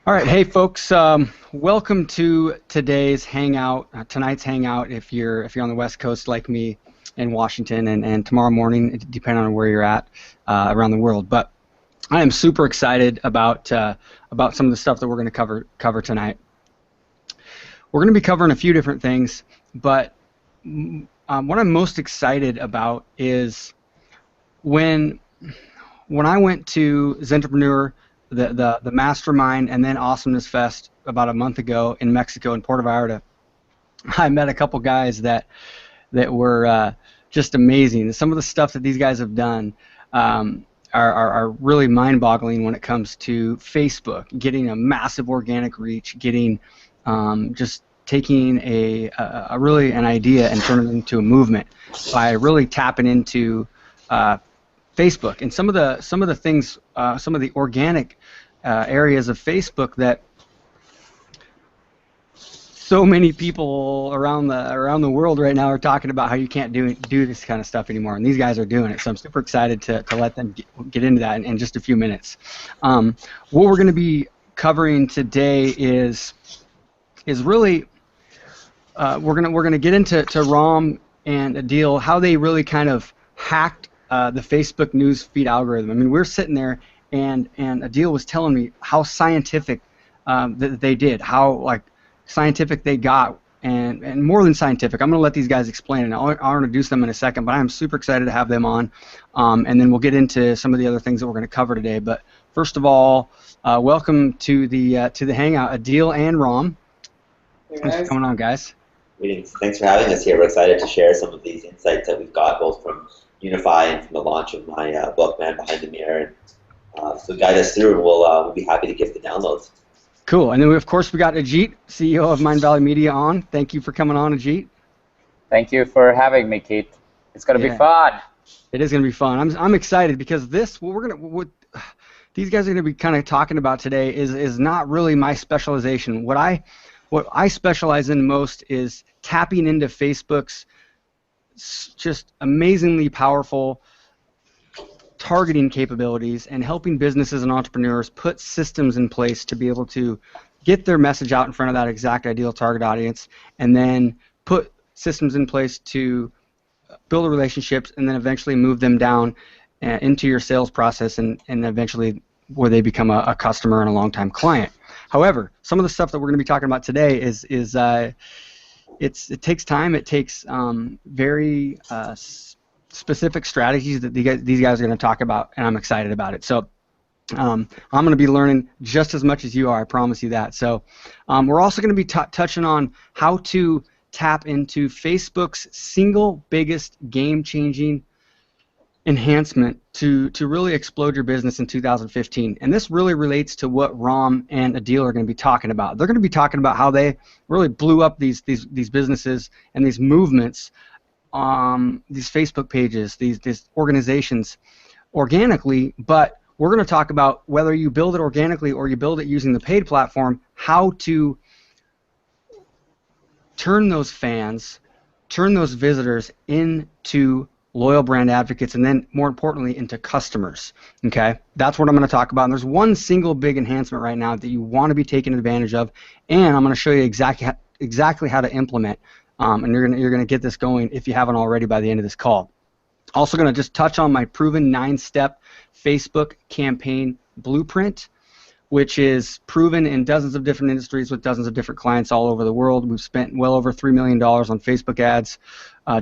All right, hey folks, welcome to today's hangout, tonight's hangout. If you're on the West Coast like me in Washington, and tomorrow morning, depending on where you're at around the world. But I am super excited about some of the stuff that we're going to cover tonight. We're going to be covering a few different things, but what I'm most excited about is when I went to Zentrepreneur, the mastermind, and then Awesomeness Fest about a month ago in Mexico, in Puerto Vallarta. I met a couple guys that were just amazing. Some of the stuff that these guys have done are really mind-boggling when it comes to Facebook, getting a massive organic reach, getting just taking really an idea and turning it into a movement by really tapping into Facebook, and some of the things, some of the organic areas of Facebook that so many people around the world right now are talking about how you can't do this kind of stuff anymore, and these guys are doing it. So I'm super excited to let them get into that in just a few minutes. What we're going to be covering today is really we're gonna get into Ram and Adil, how they really kind of hacked the Facebook news feed algorithm. I mean, we're sitting there, and Adil was telling me how scientific that they did, how scientific they got, and more than scientific. I'm going to let these guys explain it. I'll introduce them in a second, but I'm super excited to have them on, and then we'll get into some of the other things that we're going to cover today. But first of all, welcome to the hangout, Adil and Ram. Hey, Thanks for coming on, guys. Greetings. Thanks for having us here. We're excited to share some of these insights that we've got, both from Unify and from the launch of my book, Man Behind the Mirror. So guide us through, and we'll be happy to give the downloads. Cool. And then, of course, we got Ajit, CEO of Mindvalley Media, on. Thank you for coming on, Ajit. Thank you for having me, Keith. It's going to be fun. It is going to be fun. I'm excited because what these guys are going to be kind of talking about today is not really my specialization. What I specialize in most is tapping into Facebook's just amazingly powerful targeting capabilities and helping businesses and entrepreneurs put systems in place to be able to get their message out in front of that exact ideal target audience, and then put systems in place to build relationships and then eventually move them down into your sales process, and eventually where they become a customer and a long-time client. However, some of the stuff that we're going to be talking about today it takes time. It takes very specific strategies that these guys are going to talk about, and I'm excited about it. So I'm going to be learning just as much as you are. I promise you that. So we're also going to be touching on how to tap into Facebook's single biggest game-changing enhancement to really explode your business in 2015. And this really relates to what Ram and Adil are going to be talking about. They're going to be talking about how they really blew up these businesses and these movements, these Facebook pages, these organizations organically. But we're going to talk about whether you build it organically or you build it using the paid platform, how to turn those fans, turn those visitors into loyal brand advocates, and then more importantly into customers. Okay, that's what I'm going to talk about. And there's one single big enhancement right now that you want to be taking advantage of, and I'm going to show you exactly how to implement. And you're going to get this going if you haven't already by the end of this call. Also going to just touch on my proven 9-step Facebook campaign blueprint, which is proven in dozens of different industries with dozens of different clients all over the world. We've spent well over $3 million on Facebook ads,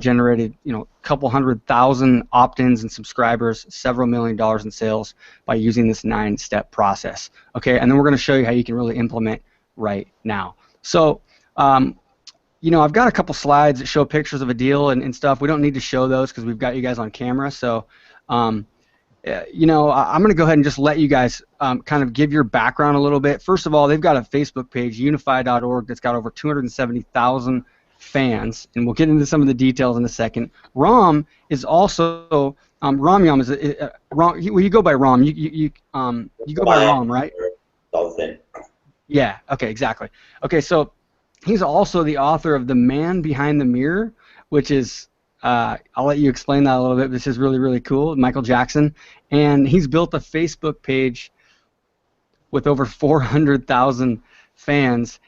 generated a couple 100,000 opt-ins and subscribers, several $1 million in sales by using this 9-step process. Okay, and then we're going to show you how you can really implement right now. So, I've got a couple slides that show pictures of Adil and stuff. We don't need to show those because we've got you guys on camera. So, I'm going to go ahead and just let you guys kind of give your background a little bit. First of all, they've got a Facebook page, unify.org, that's got over 270,000 fans, and we'll get into some of the details in a second. Ram is also Ramyam is Ram. Well, you go by Ram. You go by Ram, right? Yeah. Okay. Exactly. Okay. So he's also the author of The Man Behind the Mirror, which is I'll let you explain that a little bit. This is really, really cool. Michael Jackson, and he's built a Facebook page with over 400,000 fans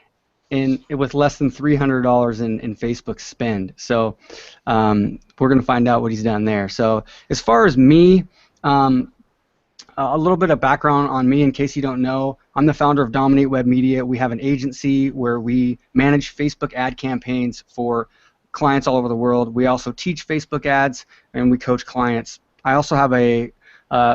with less than $300 in Facebook spend. So we're going to find out what he's done there. So as far as me, a little bit of background on me in case you don't know. I'm the founder of Dominate Web Media. We have an agency where we manage Facebook ad campaigns for clients all over the world. We also teach Facebook ads, and we coach clients. I also have a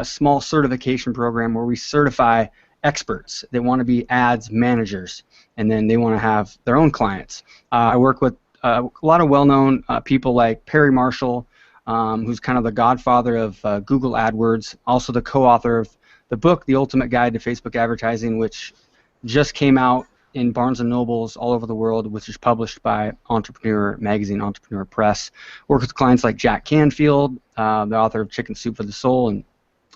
small certification program where we certify experts. They want to be ads managers, and then they want to have their own clients. I work with a lot of well-known people like Perry Marshall, who's kind of the godfather of Google AdWords, also the co-author of the book, The Ultimate Guide to Facebook Advertising, which just came out in Barnes & Nobles all over the world, which is published by Entrepreneur Magazine, Entrepreneur Press. Work with clients like Jack Canfield, the author of Chicken Soup for the Soul, and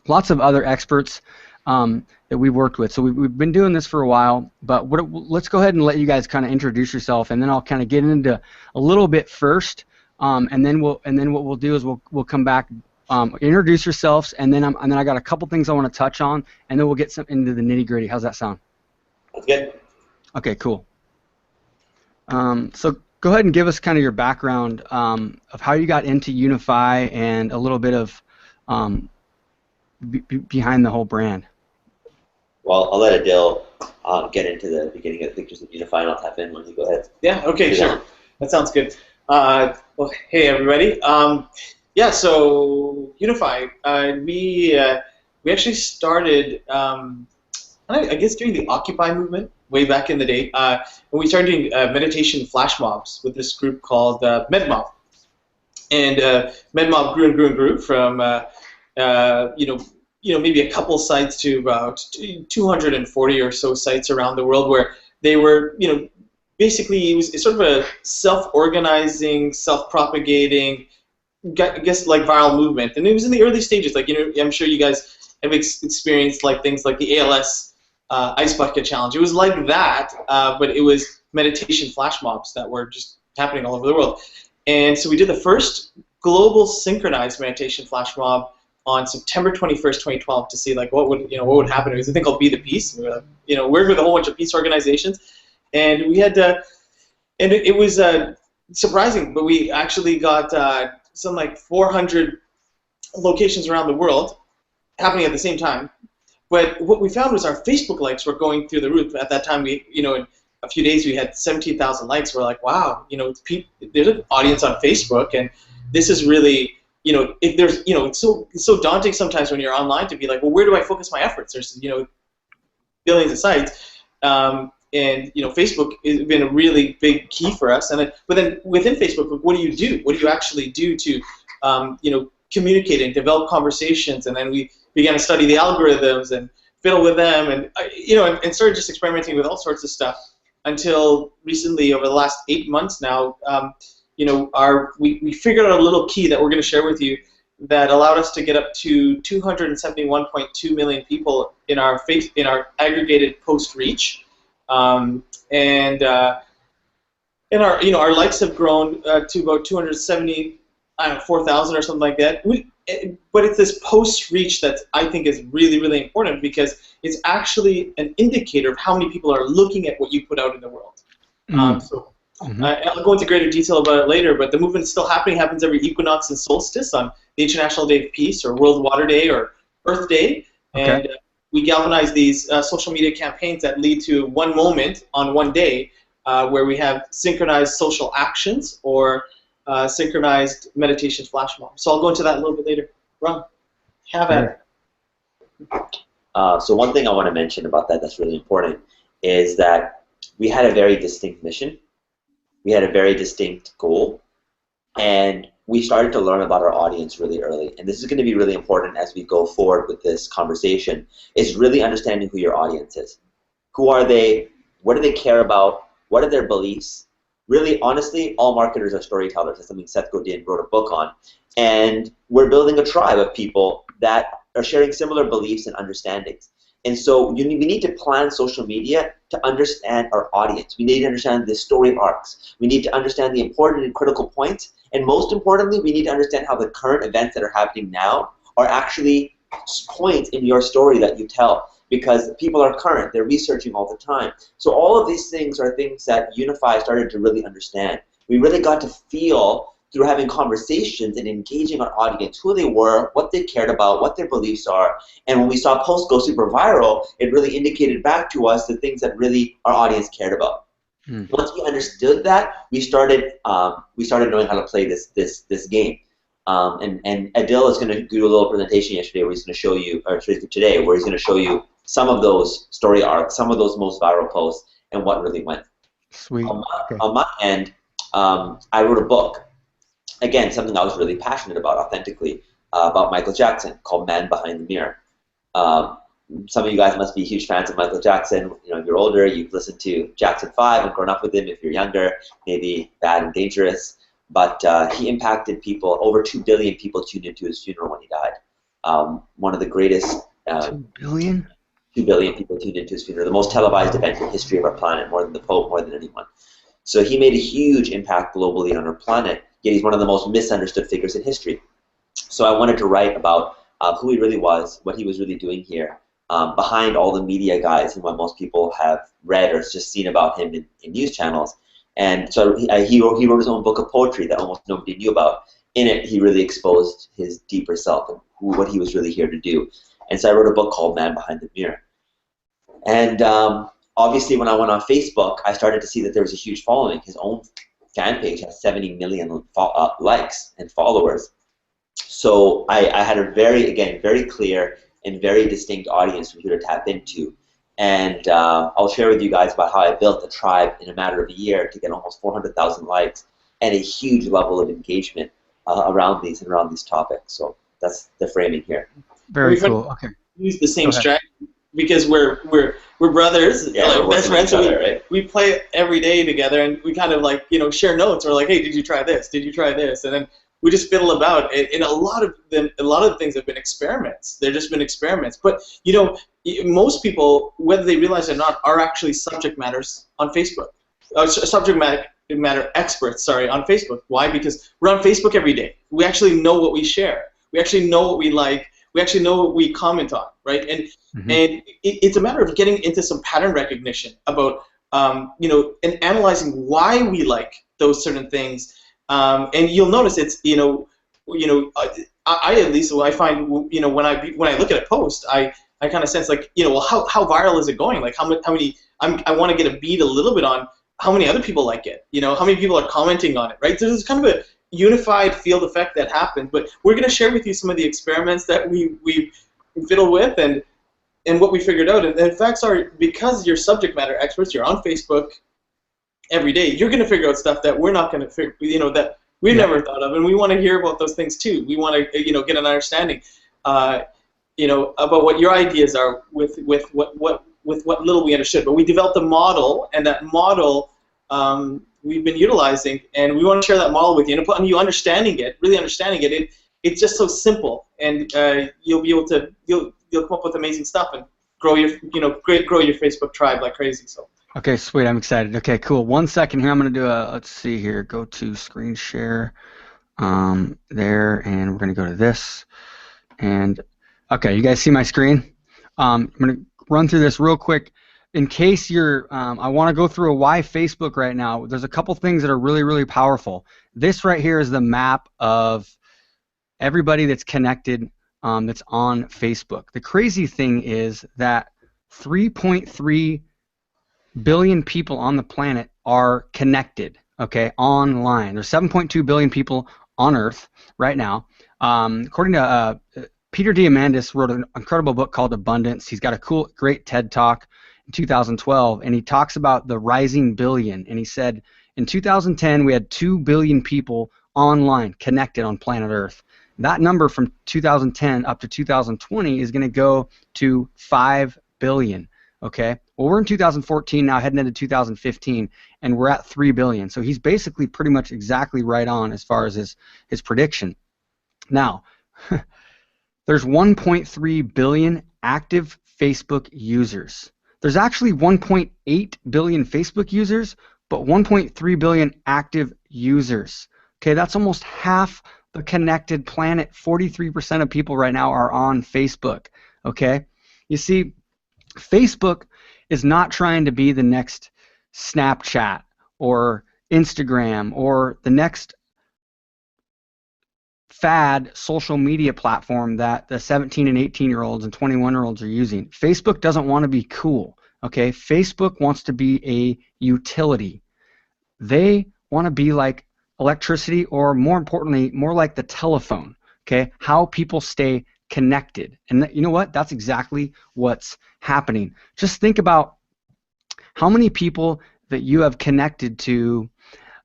lots of other experts that we've worked with. So we've been doing this for a while, but let's go ahead and let you guys kind of introduce yourself, and then I'll kind of get into a little bit first. And then what we'll do is we'll come back, introduce yourselves, and then I got a couple things I want to touch on, and then we'll get into the nitty gritty. How's that sound? That's good. Okay, cool. So go ahead and give us kind of your background of how you got into Unify and a little bit of behind the whole brand. Well, I'll let Adil get into the beginning of the pictures of Unify, and I'll tap in when you go ahead. Yeah. Okay. Sure. That sounds good. Well, hey everybody. Yeah, so Unify, we actually started, I guess during the Occupy movement, way back in the day, when we started doing meditation flash mobs with this group called MedMob. And MedMob grew and grew and grew from, maybe a couple sites to about 240 or so sites around the world where they were, basically, it was sort of a self-organizing, self-propagating, I guess, like viral movement, and it was in the early stages. Like, I'm sure you guys have experienced like things like the ALS Ice Bucket Challenge. It was like that, but it was meditation flash mobs that were just happening all over the world. And so we did the first global synchronized meditation flash mob on September 21st, 2012, to see like what would happen. It was a thing called Be the Peace. We were working with a whole bunch of peace organizations. And we had, and it was surprising, but we actually got some like 400 locations around the world happening at the same time. But what we found was our Facebook likes were going through the roof. At that time, in a few days we had 17,000 likes. We're like, wow, there's an audience on Facebook, and this is really, if there's, it's so daunting sometimes when you're online to be like, well, where do I focus my efforts? There's, billions of sites. And Facebook has been a really big key for us. But then within Facebook, what do you do? What do you actually do to, communicate and develop conversations? And then we began to study the algorithms and fiddle with them, and and started just experimenting with all sorts of stuff until recently, over the last 8 months now, we figured out a little key that we're going to share with you that allowed us to get up to 271.2 million people in our aggregated post reach. And our likes have grown to about 274,000 or something like that. But it's this post reach that I think is really, really important, because it's actually an indicator of how many people are looking at what you put out in the world. I'll go into greater detail about it later, but the movement's still happening. Happens every equinox and solstice on the International Day of Peace, or World Water Day, or Earth Day. Okay. And we galvanize these social media campaigns that lead to one moment on one day where we have synchronized social actions or synchronized meditation flash mob. So I'll go into that a little bit later. Ron, have at it. So one thing I want to mention about that's really important is that we had a very distinct mission. We had a very distinct goal. And we started to learn about our audience really early. And this is going to be really important as we go forward with this conversation, is really understanding who your audience is. Who are they? What do they care about? What are their beliefs? Really, honestly, all marketers are storytellers. That's something Seth Godin wrote a book on. And we're building a tribe of people that are sharing similar beliefs and understandings. And so we need to plan social media to understand our audience. We need to understand the story arcs. We need to understand the important and critical points. And most importantly, we need to understand how the current events that are happening now are actually points in your story that you tell. because people are current, they're researching all the time. So all of these things are things that Unify started to really understand. We really got to feel through having conversations and engaging our audience who they were, what they cared about, what their beliefs are. And when we saw posts go super viral, it really indicated back to us the things that really our audience cared about. Once we understood that, we started knowing how to play this game. And Adil is going to do a little presentation yesterday where he's going to show you, or today, where he's going to show you some of those story arcs, some of those most viral posts, and what really went. Sweet. On my end, I wrote a book. Again, something I was really passionate about, authentically, about Michael Jackson, called Man Behind the Mirror. Some of you guys must be huge fans of Michael Jackson. You know, if you're older, you've listened to Jackson 5 and grown up with him. If you're younger, maybe Bad and Dangerous. But he impacted people. Over 2 billion people tuned into his funeral when he died. One of the greatest. 2 billion? 2 billion people tuned into his funeral. The most televised event in the history of our planet, more than the Pope, more than anyone. So he made a huge impact globally on our planet, yet he's one of the most misunderstood figures in history. So I wanted to write about who he really was, what he was really doing here, behind all the media guys and what most people have read or just seen about him in news channels. And so he wrote his own book of poetry that almost nobody knew about. In it, he really exposed his deeper self and what he was really here to do. And so I wrote a book called Man Behind the Mirror. And obviously, when I went on Facebook, I started to see that there was a huge following. His own fan page has 70 million likes and followers. So I had a very clear and very distinct audience for you to tap into. And I'll share with you guys about how I built a tribe in a matter of a year to get almost 400,000 likes and a huge level of engagement around these topics. So that's the framing here. Very cool. Okay. Use the same strategy because we're brothers, yeah, like we're best friends. So right? We play every day together, and we kind of like share notes. We're like, hey, did you try this? Did you try this? And then we just fiddle about. And a lot of the things have been experiments. They've just been experiments. But most people, whether they realize it or not, are actually subject matters on Facebook. Subject matter experts, on Facebook. Why? Because we're on Facebook every day. We actually know what we share. We actually know what we like. We actually know what we comment on, right? And it's a matter of getting into some pattern recognition about and analyzing why we like those certain things. And you'll notice it's I at least I find when I look at a post I kind of sense like how viral is it going, like how many I want to get a beat a little bit on how many other people like it, how many people are commenting on it, right? So there's kind of a unified field effect that happens, but we're going to share with you some of the experiments that we fiddled with and what we figured out. And the facts are, because you're subject matter experts, you're on Facebook every day, you're going to figure out stuff that we're not going to figure, that we've never thought of, and we want to hear about those things too. We want to get an understanding about what your ideas are with what little we understood. But we developed a model, and that model we've been utilizing, and we want to share that model with you. And upon you really understanding it, it's just so simple, and you'll be able to you'll come up with amazing stuff and grow your grow your Facebook tribe like crazy. So. Okay, sweet. I'm excited. Okay, cool. 1 second here. I'm going to do let's see here. Go to screen share there, and we're going to go to this. And, okay, you guys see my screen? I'm going to run through this real quick. In case you're, I want to go through a why Facebook right now. There's a couple things that are really, really powerful. This right here is the map of everybody that's connected that's on Facebook. The crazy thing is that 3.3 billion people on the planet are connected, okay, online. There's 7.2 billion people on Earth right now. According to Peter Diamandis wrote an incredible book called Abundance. He's got a great TED Talk in 2012, and he talks about the rising billion. And he said in 2010 we had 2 billion people online connected on planet Earth. That number from 2010 up to 2020 is going to go to 5 billion. Okay, well, we're in 2014 now, heading into 2015, and we're at 3 billion. So he's basically pretty much exactly right on as far as his prediction. Now, there's 1.3 billion active Facebook users. There's actually 1.8 billion Facebook users, but 1.3 billion active users. Okay, that's almost half the connected planet. 43% of people right now are on Facebook. Okay, you see, Facebook is not trying to be the next Snapchat or Instagram or the next fad social media platform that the 17 and 18-year-olds and 21-year-olds are using. Facebook doesn't want to be cool, okay? Facebook wants to be a utility. They want to be like electricity, or more importantly, more like the telephone, okay? How people stay connected. And you know what? That's exactly what's happening. Just think about how many people that you have connected to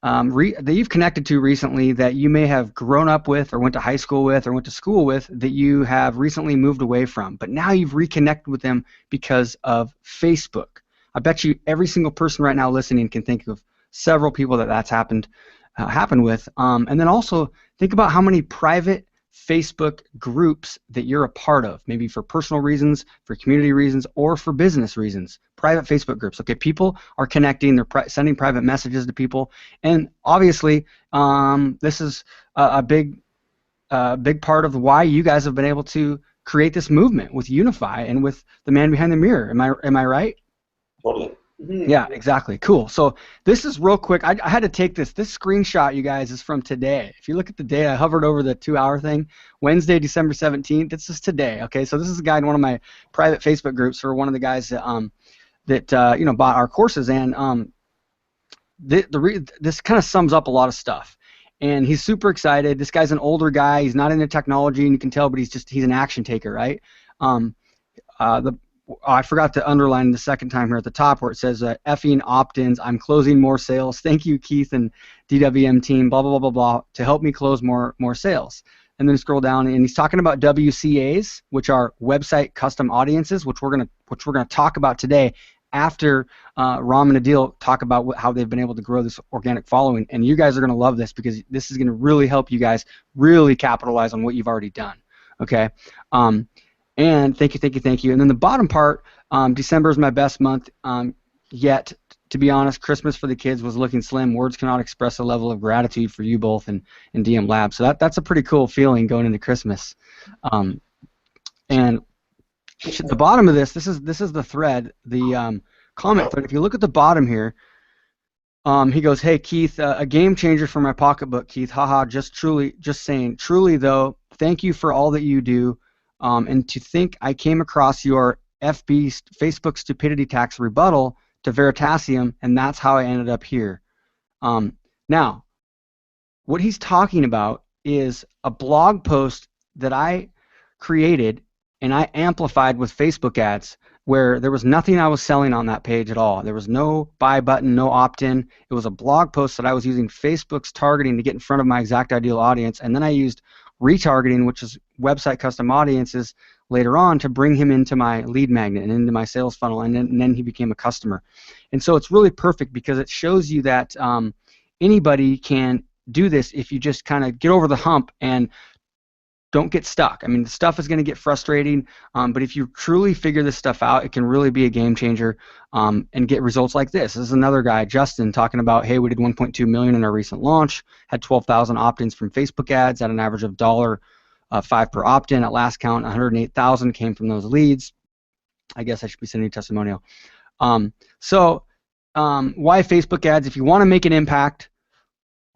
that you've connected to recently that you may have grown up with or went to high school with or went to school with that you have recently moved away from, but now you've reconnected with them because of Facebook. I bet you every single person right now listening can think of several people that that's happened with. And then also think about how many private Facebook groups that you're a part of, maybe for personal reasons, for community reasons, or for business reasons. Private Facebook groups. Okay, people are connecting, they're sending private messages to people, and obviously this is a big part of why you guys have been able to create this movement with Unify and with the man behind the mirror. Am I right? Totally. Yeah, exactly. Cool. So this is real quick. I had to take this. This screenshot, you guys, is from today. If you look at the date, I hovered over the 2-hour thing. Wednesday, December 17th. This is today. Okay, so this is a guy in one of my private Facebook groups for one of the guys that bought our courses, and this kind of sums up a lot of stuff. And he's super excited. This guy's an older guy. He's not into technology, and you can tell, but he's an action taker, right? I forgot to underline the second time here at the top where it says effing opt-ins. I'm closing more sales. Thank you, Keith and DWM team. Blah blah blah blah blah to help me close more sales. And then scroll down, and he's talking about WCAs, which are website custom audiences, which we're gonna talk about today after Ram and Adil talk about how they've been able to grow this organic following. And you guys are gonna love this because this is gonna really help you guys really capitalize on what you've already done. Okay. And thank you. And then the bottom part, December is my best month yet. To be honest, Christmas for the kids was looking slim. Words cannot express a level of gratitude for you both and DM Lab. So that's a pretty cool feeling going into Christmas. And at the bottom of this is the thread, the comment thread. If you look at the bottom here, he goes, "Hey Keith, a game changer for my pocketbook, Keith. Haha, just saying. Truly though, thank you for all that you do. And to think I came across your Facebook stupidity tax rebuttal to Veritasium, and that's how I ended up here." Now, what he's talking about is a blog post that I created and I amplified with Facebook ads where there was nothing I was selling on that page at all. There was no buy button, no opt-in. It was a blog post that I was using Facebook's targeting to get in front of my exact ideal audience, and then I used retargeting, which is website custom audiences, later on to bring him into my lead magnet and into my sales funnel, and then he became a customer. And so it's really perfect because it shows you that anybody can do this if you just kind of get over the hump and don't get stuck. I mean, the stuff is going to get frustrating, but if you truly figure this stuff out, it can really be a game changer and get results like this. This is another guy, Justin, talking about, hey, we did 1.2 million in our recent launch, had 12,000 opt-ins from Facebook ads at an average of $1.05 per opt-in. At last count, 108,000 came from those leads. I guess I should be sending a testimonial. Why Facebook ads? If you want to make an impact,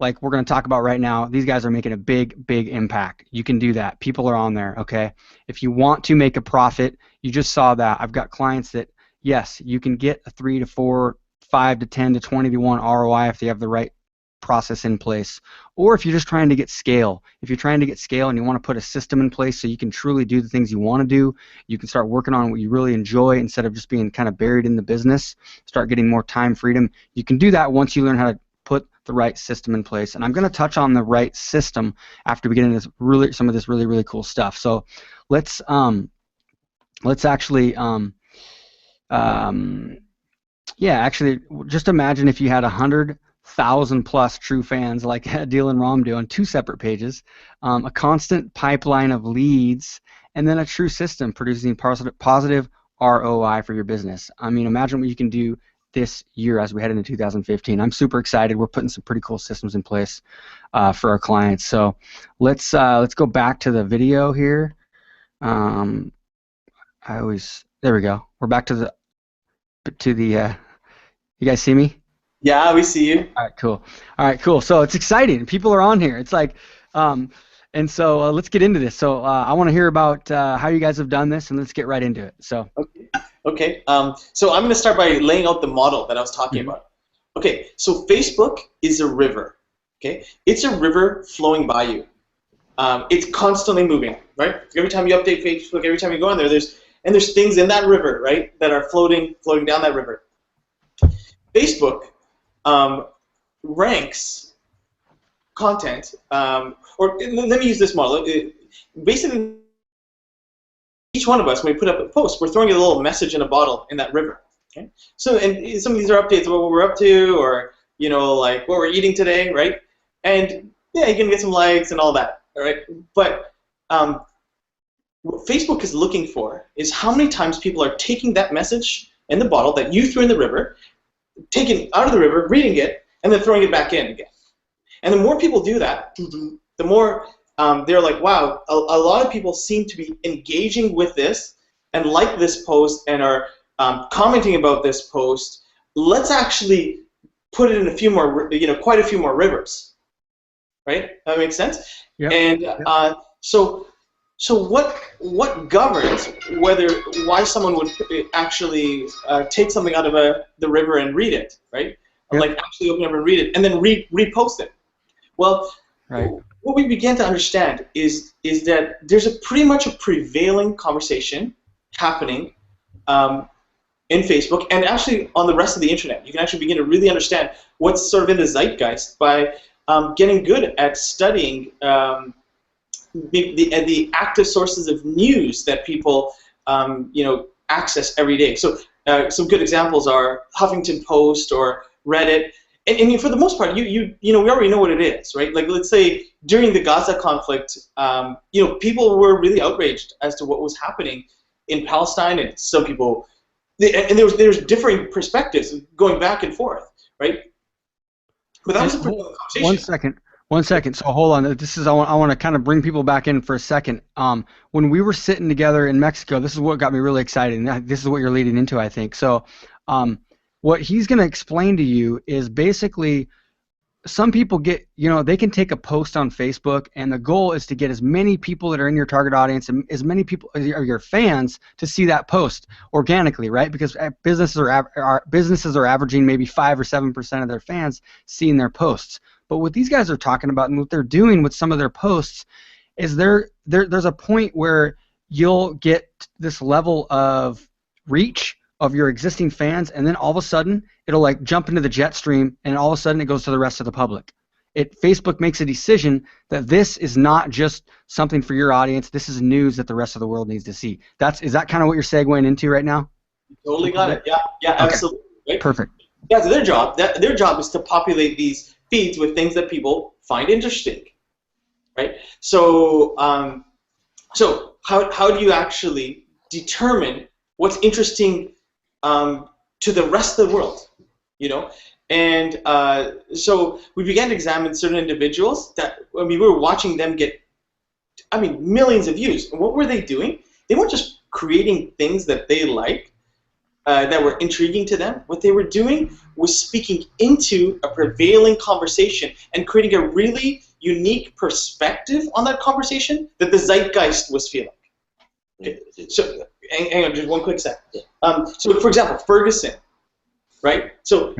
like we're going to talk about right now, these guys are making a big impact. You can do that. People are on there, okay? If you want to make a profit, you just saw that. I've got clients that, yes, you can get a 3 to 4, 5 to 10 to 20 to 1 ROI if they have the right process in place. Or if you're just trying to get scale. If you're trying to get scale and you want to put a system in place so you can truly do the things you want to do, you can start working on what you really enjoy instead of just being kind of buried in the business, start getting more time freedom. You can do that once you learn how to put the right system in place. And I'm going to touch on the right system after we get into some of this really cool stuff. So let's actually actually just imagine if you had 100,000 plus true fans like Adil and Ram do on 2 separate pages, a constant pipeline of leads, and then a true system producing positive ROI for your business. I mean, imagine what you can do this year as we head into 2015. I'm super excited. We're putting some pretty cool systems in place for our clients. So let's go back to the video here. I always There we go. We're back to the. You guys see me? Yeah, we see you. All right, cool. All right, cool. So it's exciting. People are on here. It's like, and so let's get into this. So I want to hear about how you guys have done this, and let's get right into it. So. Okay. So I'm going to start by laying out the model that I was talking about. Okay. So Facebook is a river. Okay. It's a river flowing by you. It's constantly moving, right? Every time you update Facebook, every time you go on there, there's things in that river, right, that are floating down that river. Facebook ranks content, or let me use this model. Basically, each one of us, when we put up a post, we're throwing a little message in a bottle in that river. Okay. So, and some of these are updates about what we're up to, or like what we're eating today, right? And yeah, you can get some likes and all that. All right, but what Facebook is looking for is how many times people are taking that message in the bottle that you threw in the river, taking it out of the river, reading it, and then throwing it back in again. And the more people do that, the more they're like, wow, a lot of people seem to be engaging with this and like this post and are commenting about this post. Let's actually put it in a few more, quite a few more rivers. Right? That makes sense? Yep. And so what governs why someone would actually take something out of the river and read it, right? Yep. Like actually open up and read it and then repost it. Well, right. What we began to understand is that there's pretty much a prevailing conversation happening in Facebook and actually on the rest of the internet. You can actually begin to really understand what's sort of in the zeitgeist by getting good at studying the active sources of news that people access every day. So some good examples are Huffington Post or Reddit. And for the most part, we already know what it is, right? Like let's say during the Gaza conflict, people were really outraged as to what was happening in Palestine, and some people, and there was differing perspectives going back and forth, right? But that was a pretty conversation. One second. So hold on. I want to kind of bring people back in for a second. When we were sitting together in Mexico, this is what got me really excited. And this is what you're leading into, I think. So what he's going to explain to you is basically some people they can take a post on Facebook, and the goal is to get as many people that are in your target audience and as many people as your fans to see that post organically, right? Because businesses are averaging maybe 5 or 7% of their fans seeing their posts. But what these guys are talking about and what they're doing with some of their posts is there's a point where you'll get this level of reach of your existing fans, and then all of a sudden it'll like jump into the jet stream, and all of a sudden it goes to the rest of the public. Facebook makes a decision that this is not just something for your audience. This is news that the rest of the world needs to see. Is that kind of what you're segueing into right now? Totally got it. Yeah, okay. Absolutely. Right? Perfect. Yeah, so their job is to populate these feeds with things that people find interesting, right? So, so how do you actually determine what's interesting to the rest of the world, And so we began to examine certain individuals that, we were watching them get, millions of views. And what were they doing? They weren't just creating things that they like, that were intriguing to them. What they were doing was speaking into a prevailing conversation and creating a really unique perspective on that conversation that the zeitgeist was feeling. Okay. So, hang on, just one quick sec. So, for example, Ferguson, right? So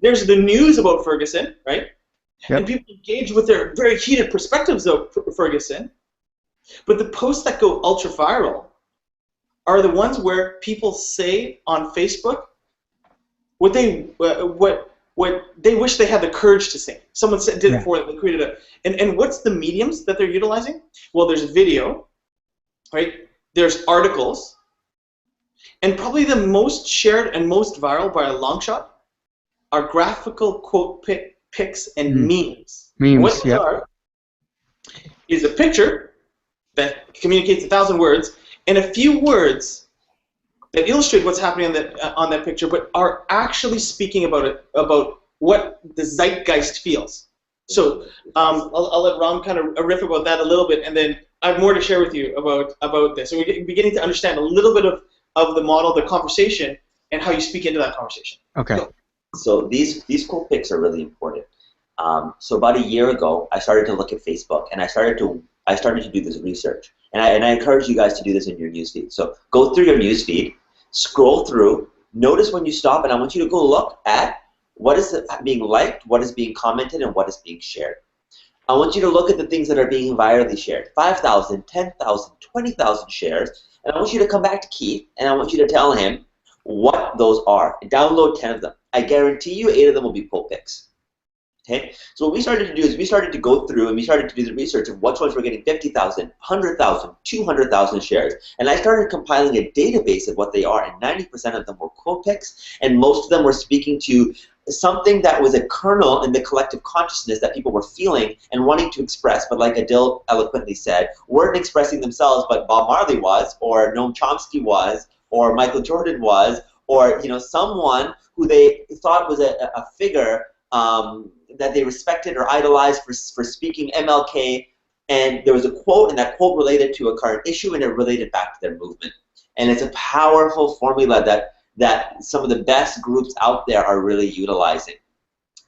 there's the news about Ferguson, right? Yep. And people engage with their very heated perspectives of Ferguson. But the posts that go ultra viral are the ones where people say on Facebook what they wish they had the courage to say. Someone did it for them. They created and what's the mediums that they're utilizing? Well, there's video, right? There's articles, and probably the most shared and most viral by a long shot are graphical quote pics and memes. What those are is a picture that communicates 1,000 words and a few words that illustrate what's happening on that picture, but are actually speaking about what the zeitgeist feels. So I'll let Ram kind of riff about that a little bit, and then I have more to share with you about this. So we're beginning to understand a little bit of the model, the conversation, and how you speak into that conversation. Okay. So these quote picks are really important. So about a year ago, I started to look at Facebook, and I started to do this research. And I encourage you guys to do this in your newsfeed. So go through your newsfeed, scroll through, notice when you stop, and I want you to go look at what is being liked, what is being commented, and what is being shared. I want you to look at the things that are being virally shared. 5,000, 10,000, 20,000 shares. And I want you to come back to Keith, and I want you to tell him what those are. Download 10 of them. I guarantee you 8 of them will be quote picks. Okay? So what we started to do is we started to go through and we started to do the research of which ones were getting 50,000, 100,000, 200,000 shares. And I started compiling a database of what they are, and 90% of them were quote picks, and most of them were speaking to something that was a kernel in the collective consciousness that people were feeling and wanting to express, but like Adil eloquently said, weren't expressing themselves, but Bob Marley was, or Noam Chomsky was, or Michael Jordan was, or someone who they thought was a figure that they respected or idolized for speaking MLK, and there was a quote, and that quote related to a current issue, and it related back to their movement. And it's a powerful formula that some of the best groups out there are really utilizing.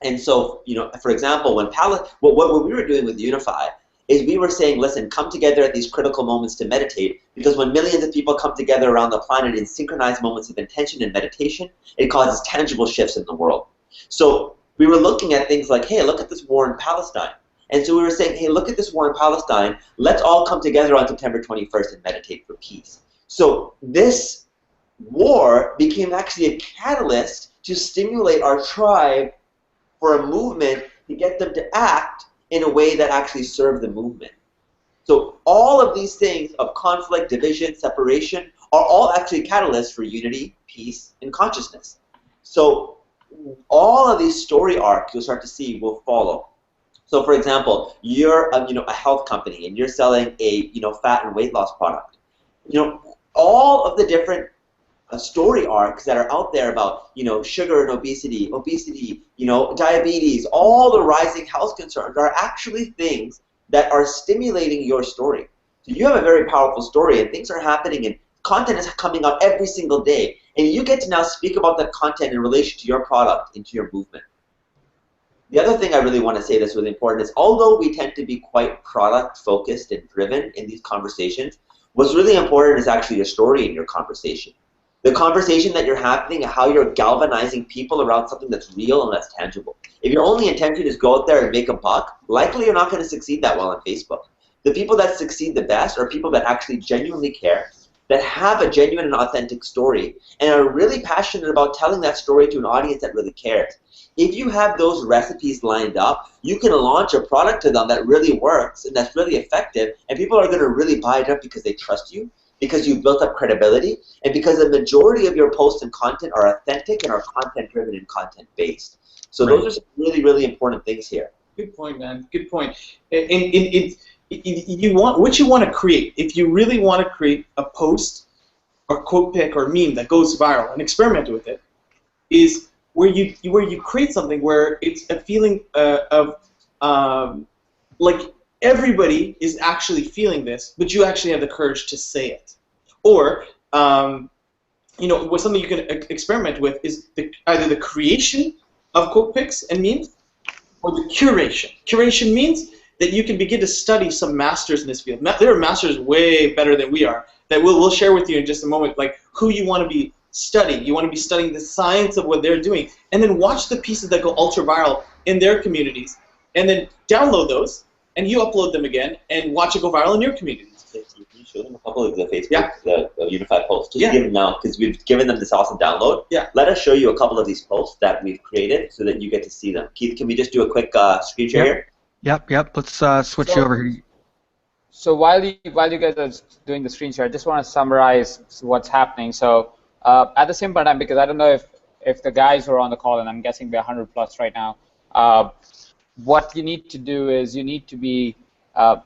And so, for example, what we were doing with Unify is we were saying, listen, come together at these critical moments to meditate, because when millions of people come together around the planet in synchronized moments of intention and meditation, it causes tangible shifts in the world. So we were looking at things like, hey, look at this war in Palestine. And so we were saying, hey, look at this war in Palestine. Let's all come together on September 21st and meditate for peace. So this war became actually a catalyst to stimulate our tribe for a movement to get them to act in a way that actually served the movement. So all of these things of conflict, division, separation are all actually catalysts for unity, peace, and consciousness. So all of these story arcs you'll start to see will follow. So for example, you're a health company and you're selling a fat and weight loss product. All of the different story arcs that are out there about sugar and obesity, diabetes, all the rising health concerns are actually things that are stimulating your story. So you have a very powerful story, and things are happening, and content is coming out every single day, and you get to now speak about that content in relation to your product and to your movement. The other thing I really want to say that's really important is, although we tend to be quite product focused and driven in these conversations, what's really important is actually your story in your conversation. The conversation that you're having and how you're galvanizing people around something that's real and that's tangible. If your only intention is go out there and make a buck, likely you're not going to succeed that well on Facebook. The people that succeed the best are people that actually genuinely care, that have a genuine and authentic story, and are really passionate about telling that story to an audience that really cares. If you have those recipes lined up, you can launch a product to them that really works and that's really effective, and people are going to really buy it up because they trust you, because you've built up credibility, and because the majority of your posts and content are authentic and are content-driven and content-based. So those are some really, really important things here. Good point, man. Good point. You want what you want to create. If you really want to create a post or quote pick or meme that goes viral and experiment with it, is where you create something where it's a feeling of like everybody is actually feeling this, but you actually have the courage to say it. Or what something you can experiment with is either the creation of quote picks and memes, or the curation. Curation means that you can begin to study some masters in this field. There are masters way better than we are that we'll share with you in just a moment, like who you want to be studying. You want to be studying the science of what they're doing, and then watch the pieces that go ultra viral in their communities, and then download those, and you upload them again, and watch it go viral in your communities. Can you show them a couple of the Facebook, the Unified posts? Just give them now, because we've given them this awesome download. Yeah. Let us show you a couple of these posts that we've created so that you get to see them. Keith, can we just do a quick screen share here? Yep. Let's switch you over here. So while you guys are doing the screen share, I just want to summarize what's happening. So at the same time, because I don't know if the guys who are on the call, and I'm guessing we're 100 plus right now, what you need to do is you need to be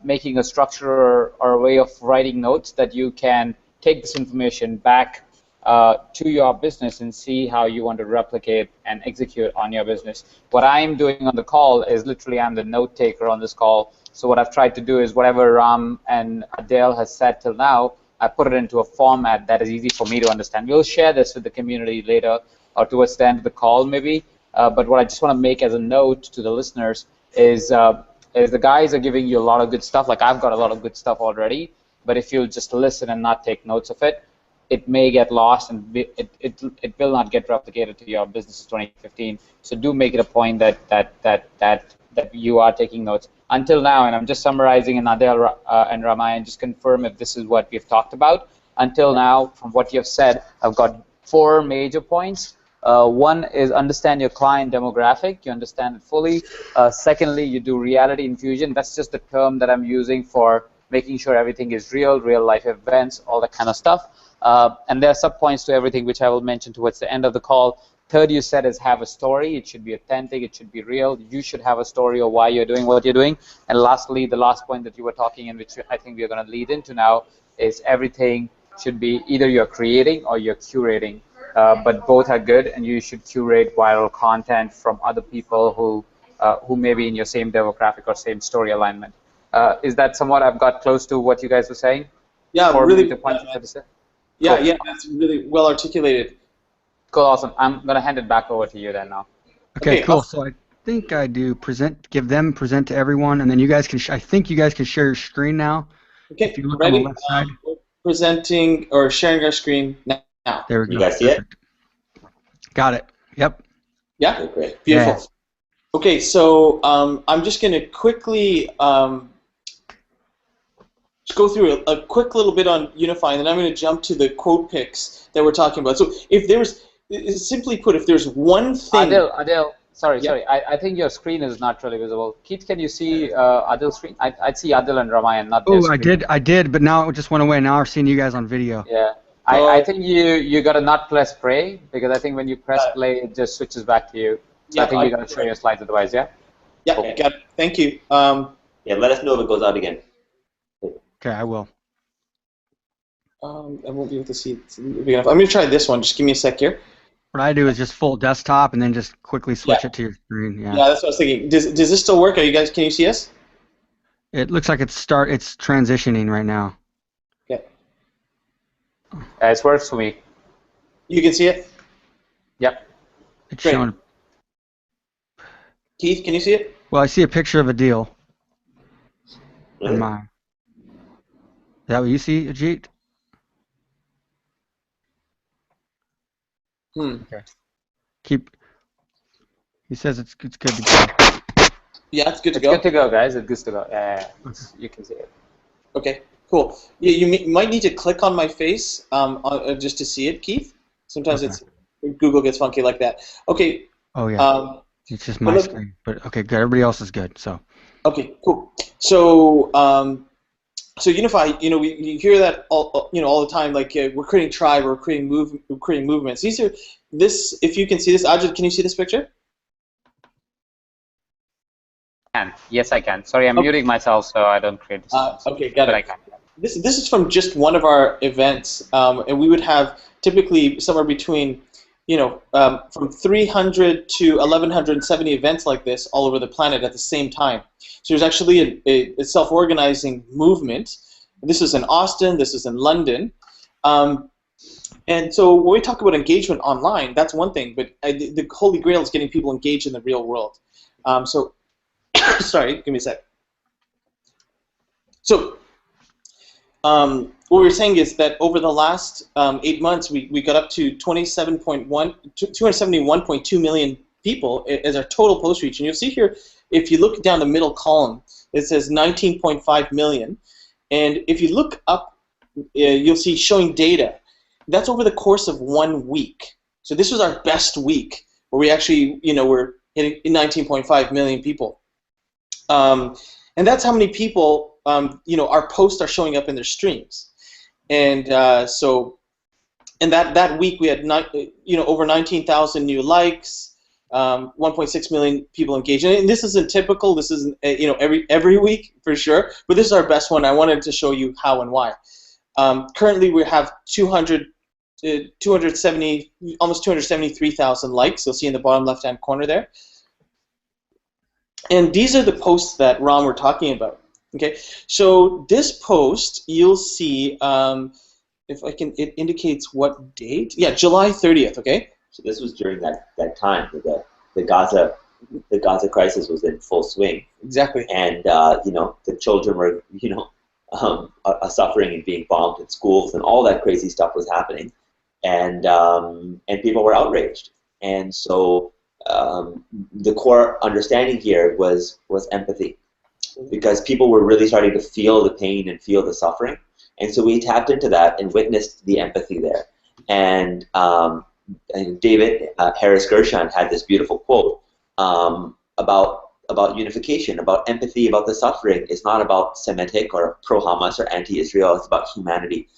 making a structure or a way of writing notes that you can take this information back to your business and see how you want to replicate and execute on your business. What I'm doing on the call is literally I'm the note taker on this call. So what I've tried to do is whatever Ram and Adele has said till now, I put it into a format that is easy for me to understand. We'll share this with the community later or towards the end of the call maybe. But what I just want to make as a note to the listeners is the guys are giving you a lot of good stuff. Like I've got a lot of good stuff already. But if you'll just listen and not take notes of it, it may get lost and it will not get replicated to your business 2015. So do make it a point that you are taking notes. Until now, and I'm just summarizing, and Adel and Ramayan just confirm if this is what we've talked about. Until now, from what you've said, I've got 4 major points. One is understand your client demographic. You understand it fully. Secondly, you do reality infusion. That's just the term that I'm using for making sure everything is real life events, all that kind of stuff. And there are sub-points to everything, which I will mention towards the end of the call. Third, you said, is have a story. It should be authentic. It should be real. You should have a story of why you're doing what you're doing. And lastly, the last point that you were talking in, which I think we're going to lead into now, is everything should be either you're creating or you're curating. But both are good, and you should curate viral content from other people who may be in your same demographic or same story alignment. Is that somewhat I've got close to what you guys were saying? Yeah, or really. The points that you said? Yeah, Cool. yeah, that's really well articulated. Cool, awesome. I'm going to hand it back over to you then now. Okay, Okay, cool. awesome. So I think I do present to everyone, and then you guys can. I think you guys can share your screen now. Okay, If you look ready? on the left side. We're presenting or sharing our screen now. There we go. You guys see it? Perfect. Got it. Yep. Yeah? Okay, great. Beautiful. Yeah. Okay, so I'm just going to quickly just go through a quick little bit on Unify, and then I'm going to jump to the quote picks that we're talking about. So if there's, simply put, if there's one thing... Adel, sorry. I think your screen is not really visible. Keith, can you see Adel's screen? I'd see Adel and Ramayan, not their Oh, screen. I did, but now it just went away. Now I'm seeing you guys on video. Yeah. I think you got to not press play, because I think when you press play, it just switches back to you. So I think you're going to show your slides otherwise, yeah? Yeah, Cool. got it. Thank you. Yeah, let us know if it goes out again. Okay, I will. I won't be able to see it big enough. I'm going to try this one. Just give me a sec here. What I do is just full desktop and then just quickly switch it to your screen. Yeah. Yeah, that's what I was thinking. Does this still work? Are you guys? Can you see us? It looks like it's transitioning right now. Okay. It works for me. You can see it? Yep. It's Great. showing. Keith, can you see it? Well, I see a picture of a deal. Really? In mine. Is that what you see, Ajit? He says it's good to go. Yeah, it's good to It's go. good to go, guys. It's good to go. Yeah. You can see it. Okay, cool. Yeah, you might need to click on my face just to see it, Keith. Sometimes Google gets funky like that. Okay. Oh yeah. It's just my screen, but okay, good. Everybody else is good. So. Okay, cool. So, so Unify, we hear that all the time. Like we're creating tribe, we're creating movements. If you can see this, Ajit, can you see this picture? Yes, I can. Sorry, I'm muting myself so I don't create this. Okay, got it. I can. This is from just one of our events, and we would have typically somewhere between, from 300 to 1,170 events like this all over the planet at the same time. So there's actually a self-organizing movement. This is in Austin. This is in London. And so when we talk about engagement online, that's one thing, but the holy grail is getting people engaged in the real world. So, sorry, give me a sec. So, what we were saying is that over the last 8 months, we got up to 271.2 million people as our total post reach. And you'll see here, if you look down the middle column, it says 19.5 million. And if you look up, you'll see showing data. That's over the course of 1 week. So this was our best week, where we actually, were hitting 19.5 million people. And that's how many people, our posts are showing up in their streams. And and that week we had over 19,000 new likes, 1.6 million people engaged. And this isn't typical. This isn't every week for sure. But this is our best one. I wanted to show you how and why. Currently we have 270, almost 273,000 likes. You'll see in the bottom left-hand corner there. And these are the posts that Ram were talking about. Okay, so this post, you'll see if I can, it indicates what date. Yeah, July 30th. Okay. So this was during that time that the Gaza crisis was in full swing, Exactly. and the children were suffering and being bombed in schools, and all that crazy stuff was happening, and people were outraged, and so the core understanding here was empathy, because people were really starting to feel the pain and feel the suffering, and so we tapped into that and witnessed the empathy there, and David Harris Gershon had this beautiful quote about unification, about empathy, about the suffering. It's not about Semitic or pro-Hamas or anti-Israel. It's about humanity.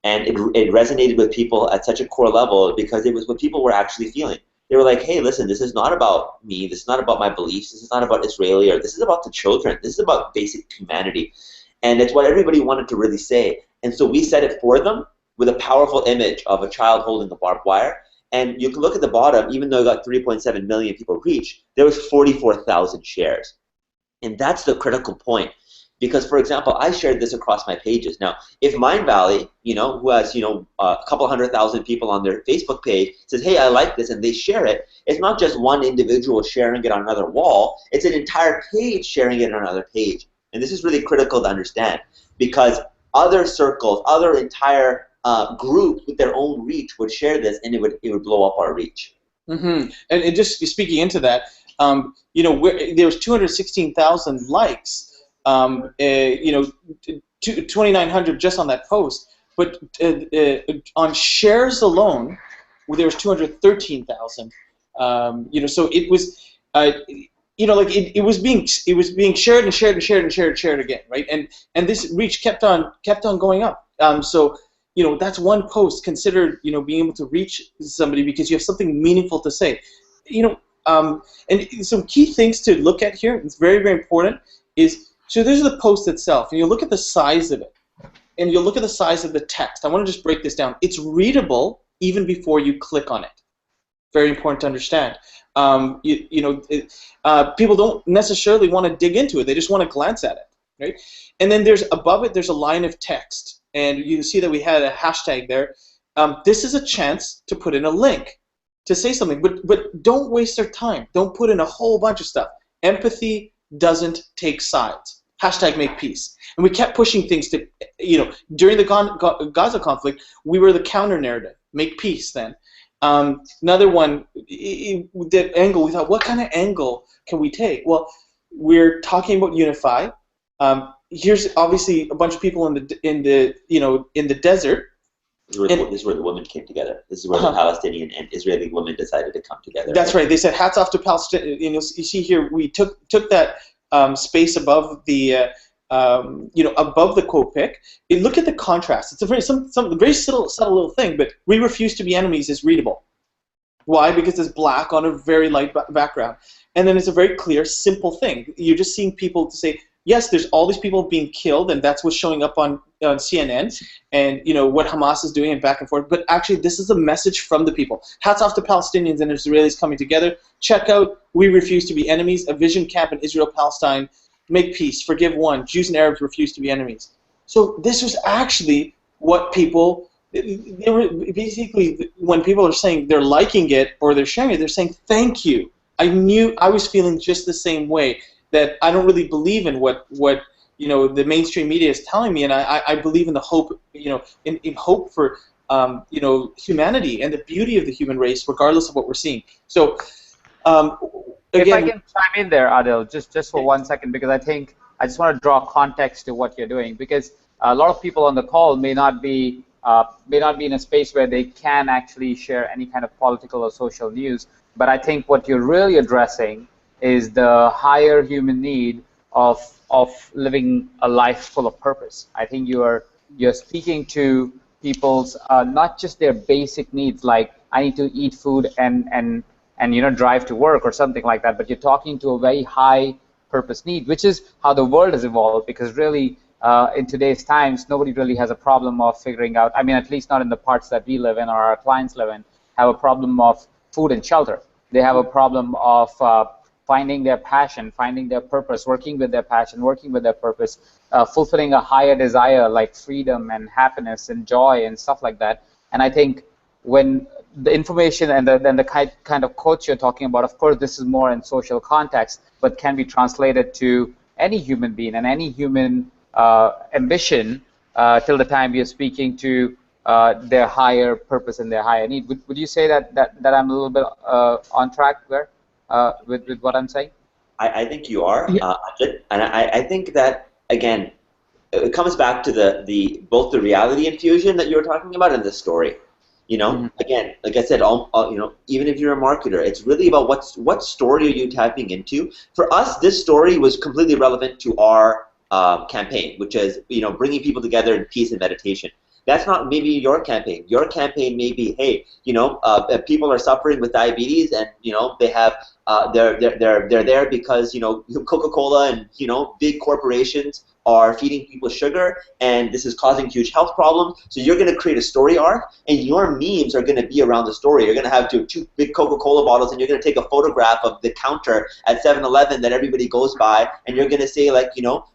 And it resonated with people at such a core level because it was what people were actually feeling. They were like, hey, listen, this is not about me. This is not about my beliefs. This is not about Israeli, or this is about the children. This is about basic humanity. And it's what everybody wanted to really say. And so we said it for them with a powerful image of a child holding a barbed wire. And you can look at the bottom, even though it got 3.7 million people reach, there was 44,000 shares. And that's the critical point. Because, for example, I shared this across my pages. Now, if Mindvalley, who has, a couple 100,000 people on their Facebook page, says, hey, I like this, and they share it, it's not just one individual sharing it on another wall. It's an entire page sharing it on another page. And this is really critical to understand, because other circles, other entire groups with their own reach would share this, and it would blow up our reach. Mm-hmm. And just speaking into that, there was 216,000 likes. 2,900 just on that post, but on shares alone, there was 213,000. So it was, it was being shared and shared and shared and shared and shared again, right? And this reach kept on going up. That's one post considered, being able to reach somebody because you have something meaningful to say. And some key things to look at here, it's very, very important, is so there's the post itself, and you look at the size of it, and you look at the size of the text. I want to just break this down. It's readable even before you click on it. Very important to understand. People don't necessarily want to dig into it. They just want to glance at it, right? And then above it, there's a line of text, and you can see that we had a hashtag there. This is a chance to put in a link, to say something, but don't waste their time. Don't put in a whole bunch of stuff. Empathy doesn't take sides. Hashtag make peace. And we kept pushing things to, during the Gaza conflict, we were the counter narrative. Make peace then. Another one, that angle, we thought, what kind of angle can we take? Well, we're talking about unify. Here's obviously a bunch of people in the desert. This is where the women came together. This is where the Palestinian and Israeli women decided to come together. That's right. They said, hats off to Palestine. You see here, we took that space above the above the quote pic. And look at the contrast. It's a very very subtle little thing, but we refuse to be enemies is readable. Why? Because it's black on a very light background, and then it's a very clear, simple thing. You're just seeing people to say, yes, there's all these people being killed, and that's what's showing up on CNN, and what Hamas is doing and back and forth. But actually, this is a message from the people. Hats off to Palestinians and Israelis coming together. Check out We Refuse to Be Enemies, a vision camp in Israel, Palestine. Make peace, forgive one. Jews and Arabs refuse to be enemies. So this was actually what people, they were basically, when people are saying they're liking it or they're sharing it, they're saying thank you. I was feeling just the same way, that I don't really believe in what the mainstream media is telling me, and I believe in the hope, in hope for humanity and the beauty of the human race, regardless of what we're seeing. So again, if I can chime in there, Adil, just for 1 second, because I think I just want to draw context to what you're doing, because a lot of people on the call may not be in a space where they can actually share any kind of political or social news. But I think what you're really addressing is the higher human need of living a life full of purpose. I think you're speaking to people's not just their basic needs, like I need to eat food and drive to work or something like that, but you're talking to a very high purpose need, which is how the world has evolved, because really in today's times nobody really has a problem of figuring out, I mean, at least not in the parts that we live in or our clients live in, have a problem of food and shelter. They have a problem of finding their passion, finding their purpose, working with their passion, working with their purpose, fulfilling a higher desire like freedom and happiness and joy and stuff like that. And I think when the information and the kind of quotes you're talking about, of course, this is more in social context, but can be translated to any human being and any human ambition till the time you're speaking to their higher purpose and their higher need. Would you say that I'm a little bit on track there with what I'm saying? I think you are, Ajit, and I think that, again, it comes back to both the reality infusion that you were talking about and the story. You know, again, like I said, you know, even if you're a marketer, it's really about what story are you tapping into. For us, this story was completely relevant to our campaign, which is, you know, bringing people together in peace and meditation. That's not maybe your campaign. Your campaign may be, hey, you know, people are suffering with diabetes, and you know they have they're there because, you know, Coca-Cola and, you know, big corporations are feeding people sugar, and this is causing huge health problems. So you're going to create a story arc, and your memes are going to be around the story. You're going to have two big Coca-Cola bottles, and you're going to take a photograph of the counter at 7-Eleven that everybody goes by, and you're going to say, like, you know,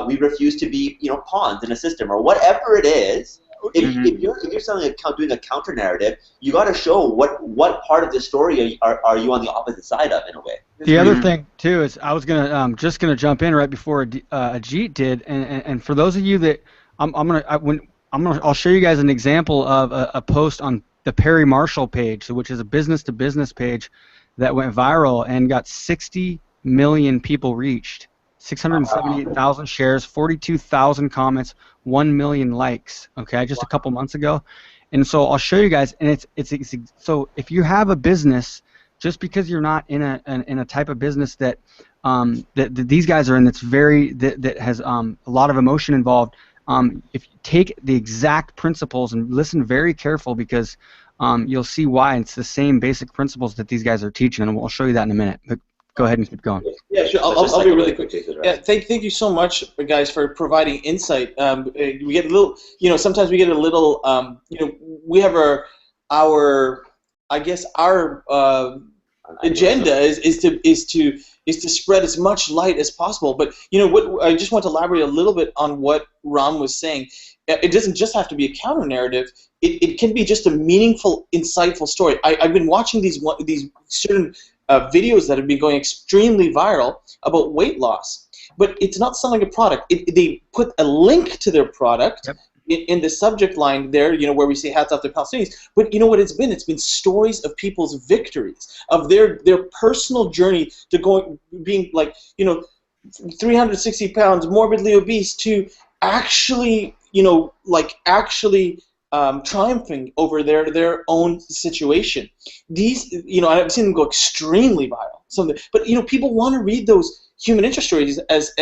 we refuse to be, you know, pawns in a system, or whatever it is. If you're doing a counter narrative, you got to show what part of the story are you on the opposite side of, in a way. The other thing too is I was gonna jump in right before Ajit did, and for those of you that I'll show you guys an example of a post on the Perry Marshall page, which is a business-to-business page that went viral and got 60 million people reached. 678,000 shares, 42,000 comments, 1 million likes. Okay, just a couple months ago, and so I'll show you guys. And it's so if you have a business, just because you're not in a type of business that that these guys are in, that has a lot of emotion involved. If you take the exact principles and listen very careful, because you'll see why it's the same basic principles that these guys are teaching, and we'll show you that in a minute. But go ahead and keep going. Yeah, sure. I'll be really quick. Yeah, thank you so much, guys, for providing insight. We get a little, you know, sometimes we get a little, you know, we have our I guess our agenda is to spread as much light as possible. But you know what? I just want to elaborate a little bit on what Ram was saying. It doesn't just have to be a counter narrative. It can be just a meaningful, insightful story. I've been watching these certain videos that have been going extremely viral about weight loss, but it's not selling a product. They put a link to their product. Yep. In the subject line there, you know, where we say hats off to Palestinians. But you know what it's been? It's been stories of people's victories, of their personal journey to being like, you know, 360 pounds, morbidly obese, to actually, you know, like actually triumphing over their own situation. These, you know, I've seen them go extremely viral. But you know, people want to read those human interest stories, as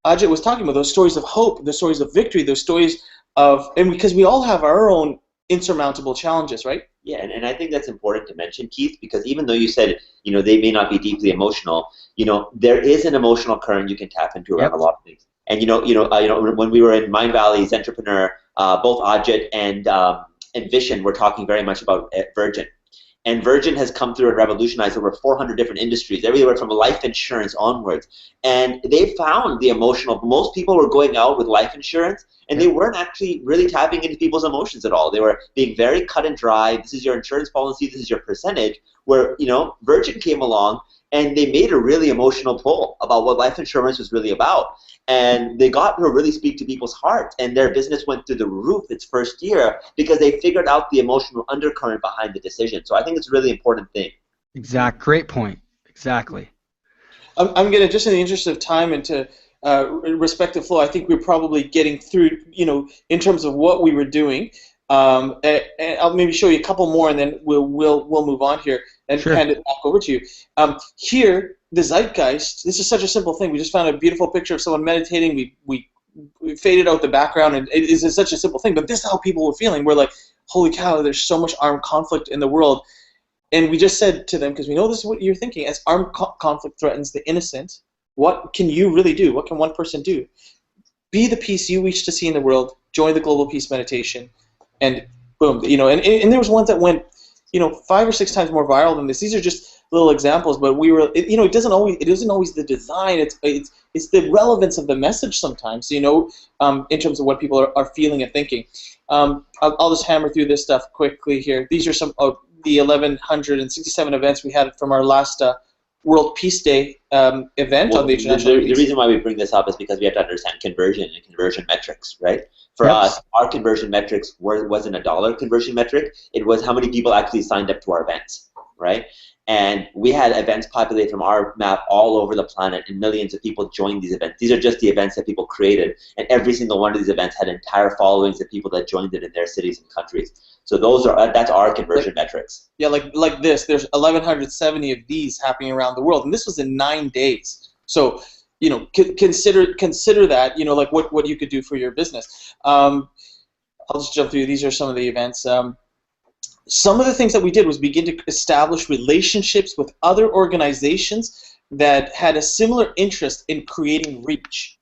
Ajit was talking about, those stories of hope, the stories of victory, those stories and because we all have our own insurmountable challenges, right? Yeah, and I think that's important to mention, Keith, because even though you said, you know, they may not be deeply emotional, you know, there is an emotional current you can tap into around a lot of things. And you know, when we were in Mind Valley's Entrepreneur, both Ajit and Vishen were talking very much about Virgin. And Virgin has come through and revolutionized over 400 different industries, everywhere from life insurance onwards. And they found the emotional. Most people were going out with life insurance, and they weren't actually really tapping into people's emotions at all. They were being very cut and dry. This is your insurance policy. This is your percentage. Where, you know, Virgin came along, and they made a really emotional pull about what life insurance was really about. And they got to really speak to people's hearts, and their business went through the roof its first year because they figured out the emotional undercurrent behind the decision. So I think it's a really important thing. Great point. Exactly. I'm going to, just in the interest of time and to respect the flow, I think we're probably getting through, you know, in terms of what we were doing. And I'll maybe show you a couple more, and then we'll move on here and hand it back over to you. Here, the zeitgeist. This is such a simple thing. We just found a beautiful picture of someone meditating. We faded out the background, and it is such a simple thing. But this is how people were feeling. We're like, holy cow! There's so much armed conflict in the world, and we just said to them, because we know this is what you're thinking. As armed conflict threatens the innocent, what can you really do? What can one person do? Be the peace you wish to see in the world. Join the Global Peace Meditation. And boom, you know, and there was ones that went 5 or 6 times more viral than this. These are just little examples, but it isn't always the design. It's the relevance of the message sometimes, in terms of what people are feeling and thinking. I'll just hammer through this stuff quickly here. These are some of the 1,167 events we had from our last World Peace Day event on the international. The reason why we bring this up is because we have to understand conversion and conversion metrics, right? For us, our conversion metrics wasn't a dollar conversion metric. It was how many people actually signed up to our events, right? And we had events populated from our map all over the planet, and millions of people joined these events. These are just the events that people created, and every single one of these events had entire followings of people that joined it in their cities and countries. So that's our conversion metrics. Yeah, like this. There's 1,170 of these happening around the world, and this was in 9 days. So consider that. Like what you could do for your business. I'll just jump through. These are some of the events. Some of the things that we did was begin to establish relationships with other organizations that had a similar interest in creating reach,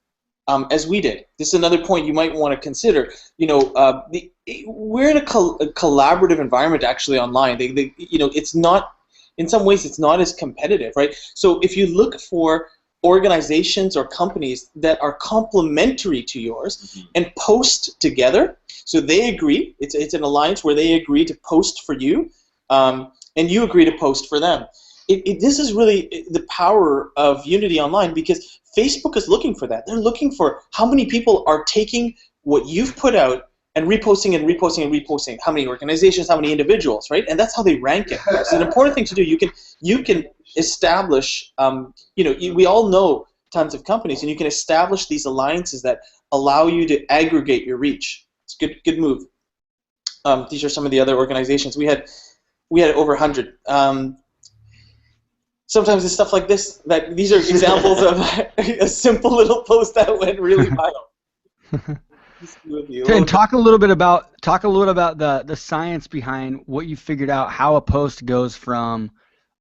as we did. This is another point you might want to consider. We're in a collaborative environment actually online. It's not, in some ways, it's not as competitive, right? So if you look for organizations or companies that are complementary to yours and post together, so they agree, it's an alliance where they agree to post for you, and you agree to post for them. This is really the power of Unity Online, because Facebook is looking for that. They're looking for how many people are taking what you've put out and reposting and reposting and reposting. How many organizations, how many individuals, right? And that's how they rank it. It's an important thing to do. You can establish, we all know tons of companies, and you can establish these alliances that allow you to aggregate your reach. It's a good move. These are some of the other organizations. We had over 100. Sometimes it's stuff like this. These are examples of a simple little post that went really viral. And talk a little bit about the science behind what you figured out, how a post goes from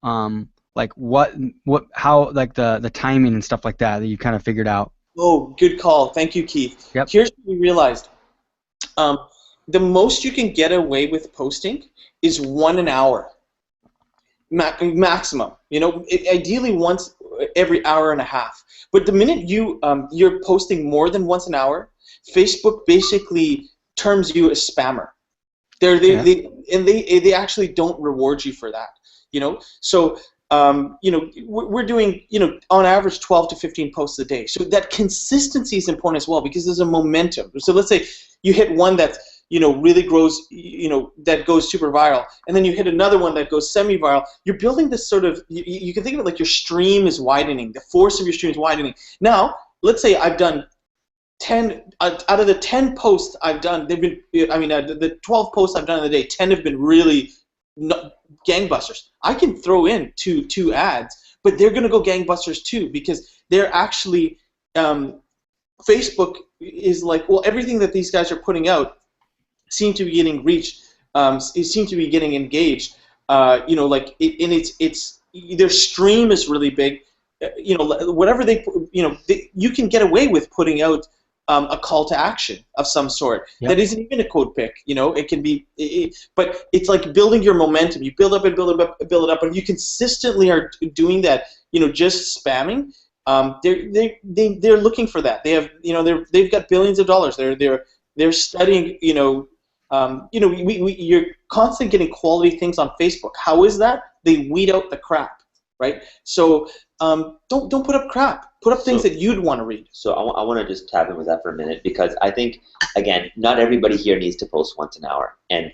how the timing and stuff like that you kind of figured out. Oh, good call. Thank you, Keith. Yep. Here's what we realized. The most you can get away with posting is 1 an hour. Maximum. Ideally once every hour and a half. But the minute you're posting more than once an hour, Facebook basically terms you a spammer. They actually don't reward you for that. So we're doing on average 12 to 15 posts a day. So that consistency is important as well, because there's a momentum. So let's say you hit one that really grows, that goes super viral, and then you hit another one that goes semi-viral. You're building this sort of, you can think of it like your stream is widening, the force of your stream is widening. Now, let's say I've done 10, out of the 10 posts I've done, they've been, the 12 posts I've done in the day, 10 have been really gangbusters. I can throw in two ads, but they're going to go gangbusters too, because they're actually, Facebook is like, well, everything that these guys are putting out seem to be getting reached, it seems to be getting engaged, their stream is really big, whatever you can get away with putting out a call to action of some sort. Yep. That isn't even a code pick, it can be, but it's like building your momentum. You build up and build it up, and if you consistently are doing that, just spamming, they're looking for that. They have, they've got billions of dollars. They're studying, you're constantly getting quality things on Facebook. How is that? They weed out the crap, right? So don't put up crap. Put up things that you'd want to read. So I want to just tap in with that for a minute, because I think, again, not everybody here needs to post once an hour. And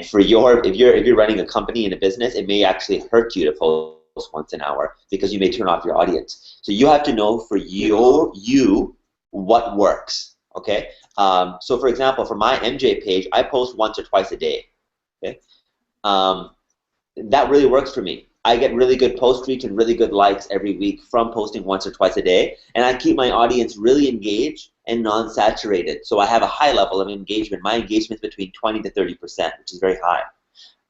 for if you're running a company and a business, it may actually hurt you to post once an hour, because you may turn off your audience. So you have to know for you what works. Okay. So for example, for my MJ page, I post once or twice a day. Okay. That really works for me. I get really good post reach and really good likes every week from posting once or twice a day, and I keep my audience really engaged and non-saturated. So I have a high level of engagement. My engagement is between 20 to 30%, which is very high.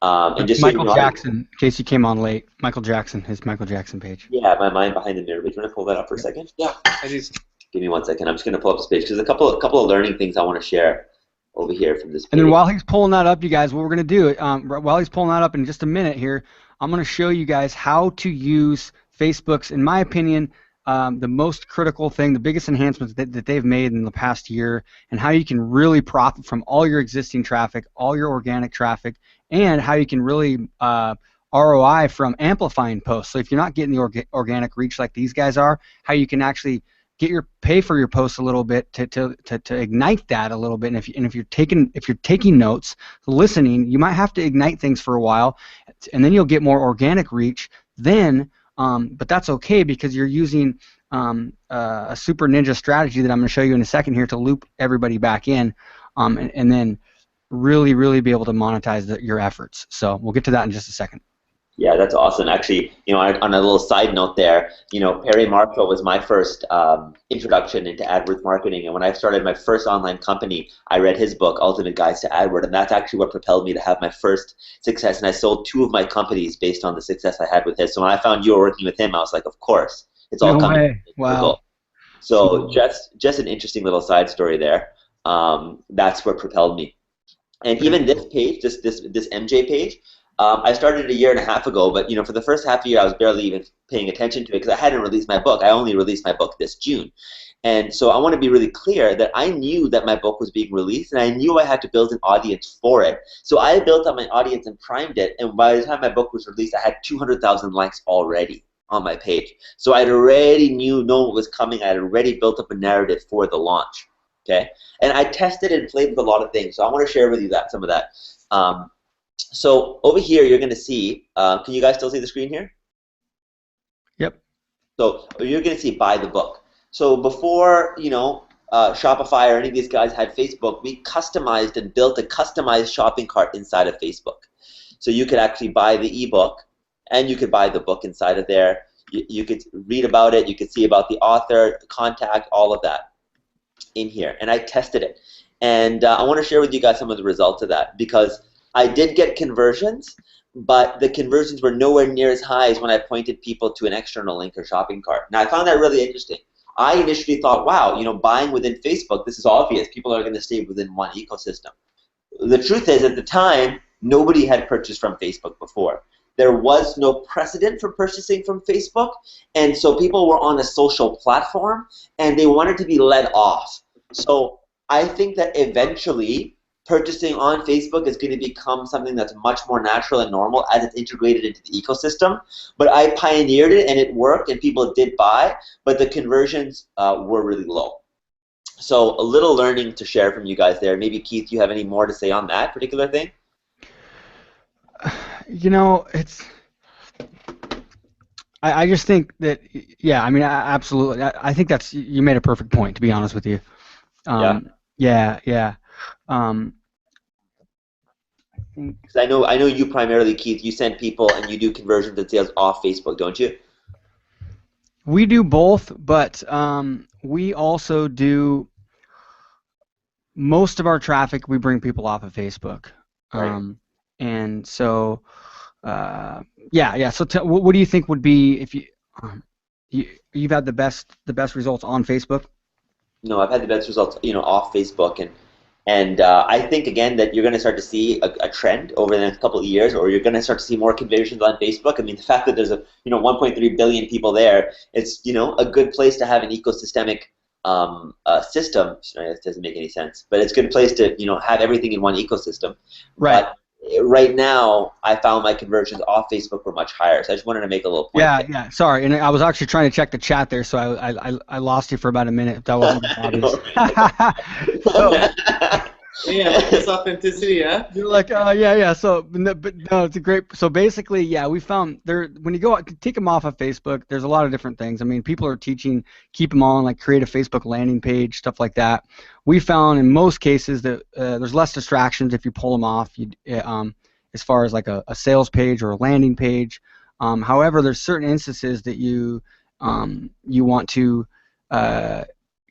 And just Michael Jackson, in case you came on late, Michael Jackson, his Michael Jackson page. Yeah, my mind behind the mirror. But you want to pull that up for a second? Yeah, I just. Give me 1 second. I'm just going to pull up this page, because a couple of learning things I want to share. over here from this page. And then while he's pulling that up, you guys, what we're going to do, while he's pulling that up in just a minute here, I'm going to show you guys how to use Facebook's, in my opinion, the most critical thing, the biggest enhancements that they've made in the past year, and how you can really profit from all your existing traffic, all your organic traffic, and how you can really ROI from amplifying posts. So if you're not getting the organic reach like these guys are, how you can actually pay for your posts a little bit to ignite that a little bit. And if you're taking notes, listening, you might have to ignite things for a while, and then you'll get more organic reach. Then, but that's okay because you're using a super ninja strategy that I'm going to show you in a second here to loop everybody back in, and then really be able to monetize your efforts. So we'll get to that in just a second. Yeah, that's awesome. Actually, on a little side note there, Perry Marshall was my first introduction into AdWords marketing. And when I started my first online company, I read his book, Ultimate Guides to AdWords, and that's actually what propelled me to have my first success. And I sold 2 of my companies based on the success I had with his. So when I found you were working with him, I was like, of course, it's all coming. Way. Wow. So just an interesting little side story there. That's what propelled me. And even this page, this MJ page, I started a year and a half ago, but for the first half year I was barely even paying attention to it because I hadn't released my book. I only released my book this June. And so I want to be really clear that I knew that my book was being released, and I knew I had to build an audience for it. So I built up my audience and primed it, and by the time my book was released, I had 200,000 likes already on my page. So I'd already known what was coming. I had already built up a narrative for the launch. Okay, and I tested and played with a lot of things. So I want to share with you some of that. So over here, you're going to see. Can you guys still see the screen here? Yep. So you're going to see buy the book. So before Shopify or any of these guys had Facebook, we customized and built a customized shopping cart inside of Facebook. So you could actually buy the ebook, and you could buy the book inside of there. You could read about it. You could see about the author, contact, all of that in here. And I tested it. And I want to share with you guys some of the results of that, because I did get conversions, but the conversions were nowhere near as high as when I pointed people to an external link or shopping cart. Now, I found that really interesting. I initially thought, wow, buying within Facebook, this is obvious. People are going to stay within one ecosystem. The truth is, at the time, nobody had purchased from Facebook before. There was no precedent for purchasing from Facebook, and so people were on a social platform, and they wanted to be led off. So I think that eventually purchasing on Facebook is going to become something that's much more natural and normal as it's integrated into the ecosystem. But I pioneered it, and it worked, and people did buy, but the conversions were really low. So a little learning to share from you guys there. Maybe, Keith, you have any more to say on that particular thing? I just think that, yeah, I mean, absolutely. I think you made a perfect point, to be honest with you. Yeah. Because I know you primarily, Keith, you send people and you do conversions and sales off Facebook, don't you? We do both, but we also do most of our traffic. We bring people off of Facebook, right. And so yeah. So what do you think would be if you've had the best results on Facebook? No, I've had the best results, off Facebook, and I think again that you're going to start to see a trend over the next couple of years, or you're going to start to see more conversions on Facebook. I mean, the fact that there's 1.3 billion people there, it's a good place to have an ecosystemic system. It doesn't make any sense, but it's a good place to have everything in one ecosystem. Right. But right now, I found my conversions off Facebook were much higher, so I just wanted to make a little point. Yeah. Sorry, and I was actually trying to check the chat there, so I lost you for about a minute. That wasn't obvious. Yeah, it's authenticity, huh? You're like, yeah. So, but no, it's a great. So basically, yeah, we found when you go take them off of Facebook, there's a lot of different things. I mean, people are teaching keep them on, like create a Facebook landing page, stuff like that. We found in most cases that there's less distractions if you pull them off. As far as like a sales page or a landing page. However, there's certain instances that you want to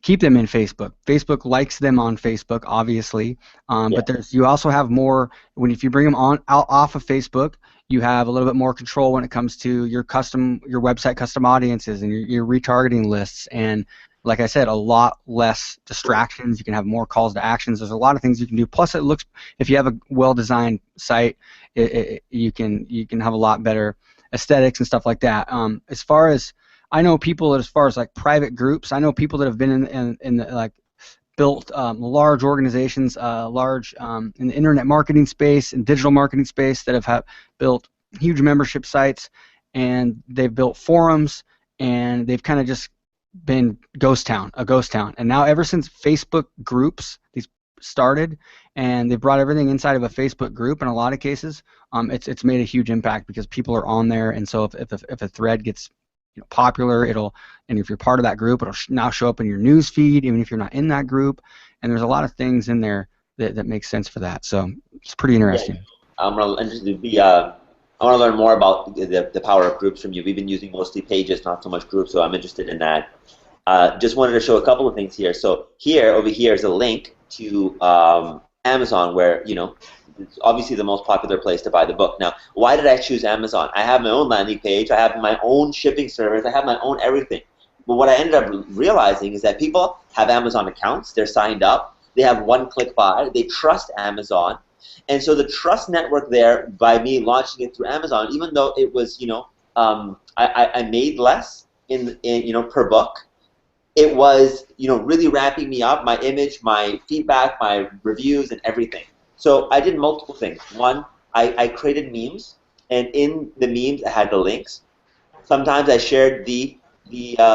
keep them in Facebook. Facebook likes them on Facebook, obviously, but you also have more if you bring them off of Facebook, you have a little bit more control when it comes to your website custom audiences and your retargeting lists and like I said, a lot less distractions. You can have more calls to actions. There's a lot of things you can do. Plus, it looks, if you have a well-designed site, you can have a lot better aesthetics and stuff like that. As far as I know, people as far as like private groups, I know people that have been in the, like built large organizations, large in the internet marketing space and digital marketing space that have built huge membership sites, and they've built forums, and they've kind of just been a ghost town. And now ever since Facebook groups these started, and they brought everything inside of a Facebook group in a lot of cases, it's made a huge impact because people are on there, and so if a thread gets popular, and if you're part of that group, it'll now show up in your news feed, even if you're not in that group. And there's a lot of things in there that make sense for that. So it's pretty interesting. Yeah. I'm interested to be. I want to learn more about the power of groups from you. We've been using mostly pages, not so much groups, so I'm interested in that. Just wanted to show a couple of things here. So over here is a link to Amazon, where it's obviously the most popular place to buy the book. Now, why did I choose Amazon? I have my own landing page, I have my own shipping service, I have my own everything. But what I ended up realizing is that people have Amazon accounts, they're signed up, they have one-click buy, they trust Amazon, and so the trust network there, by me launching it through Amazon, even though it was, I made less in per book, it was really ramping me up, my image, my feedback, my reviews, and everything. So I did multiple things. One, I created memes, and in the memes I had the links. Sometimes I shared the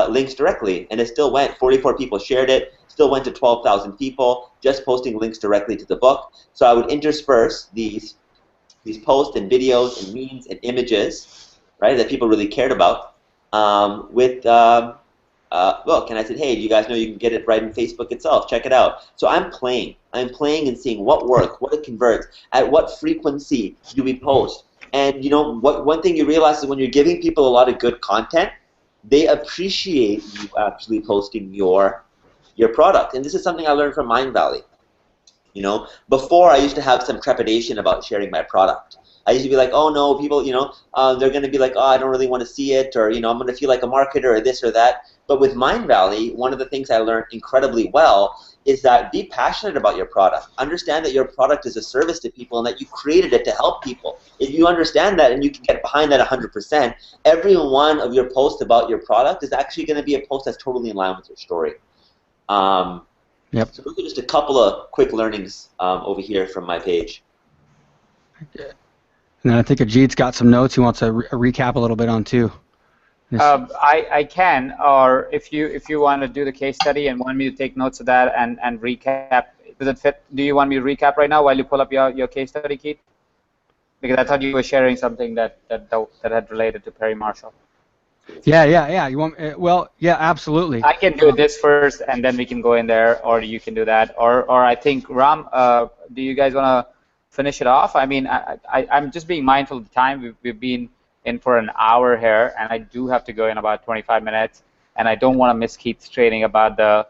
links directly, and it still went. 44 people shared it, still went to 12,000 people, just posting links directly to the book. So I would intersperse these posts and videos and memes and images, right, that people really cared about, with book. And I said, hey, do you guys know you can get it right in Facebook itself? Check it out. So I'm playing and seeing what works, what it converts, at what frequency do we post. And one thing you realize is when you're giving people a lot of good content, they appreciate you actually posting your product. And this is something I learned from Mindvalley. Before I used to have some trepidation about sharing my product. I used to be like, oh no, people, they're going to be like, oh, I don't really want to see it, or I'm going to feel like a marketer or this or that. But with Mindvalley, one of the things I learned incredibly well is that be passionate about your product. Understand that your product is a service to people and that you created it to help people. If you understand that and you can get behind that 100%, every one of your posts about your product is actually going to be a post that's totally in line with your story. Yep. So those are just a couple of quick learnings over here from my page. And I think Ajit's got some notes he wants to recap a little bit on too. I can, or if you want to do the case study and want me to take notes of that and recap, does it fit? Do you want me to recap right now while you pull up your case study, Keith? Because I thought you were sharing something that had related to Perry Marshall. Yeah. You want? Well, yeah, absolutely. I can do this first, and then we can go in there, or you can do that, or I think Ram, do you guys want to finish it off? I mean, I'm just being mindful of the time. We've been in for an hour here, and I do have to go in about 25 minutes, and I don't want to miss Keith's training about the.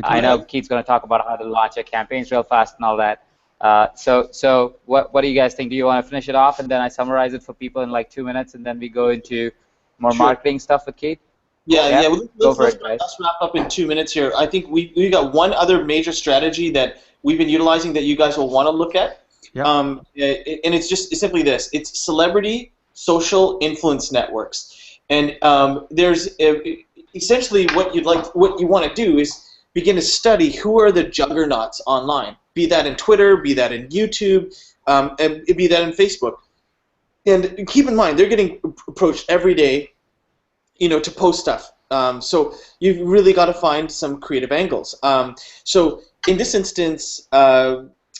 I know Keith's going to talk about how to launch your campaigns real fast and all that. So what do you guys think? Do you want to finish it off, and then I summarize it for people in like 2 minutes, and then we go into more marketing stuff with Keith? Yeah. Let's wrap up in 2 minutes here. I think we got one other major strategy that we've been utilizing that you guys will want to look at. Yep. And it's simply this. It's celebrity social influence networks. And there's essentially what you want to do is begin to study who are the juggernauts online, be that in Twitter, be that in YouTube, and be that in Facebook. And keep in mind, they're getting approached every day, to post stuff. So you've really got to find some creative angles. So in this instance,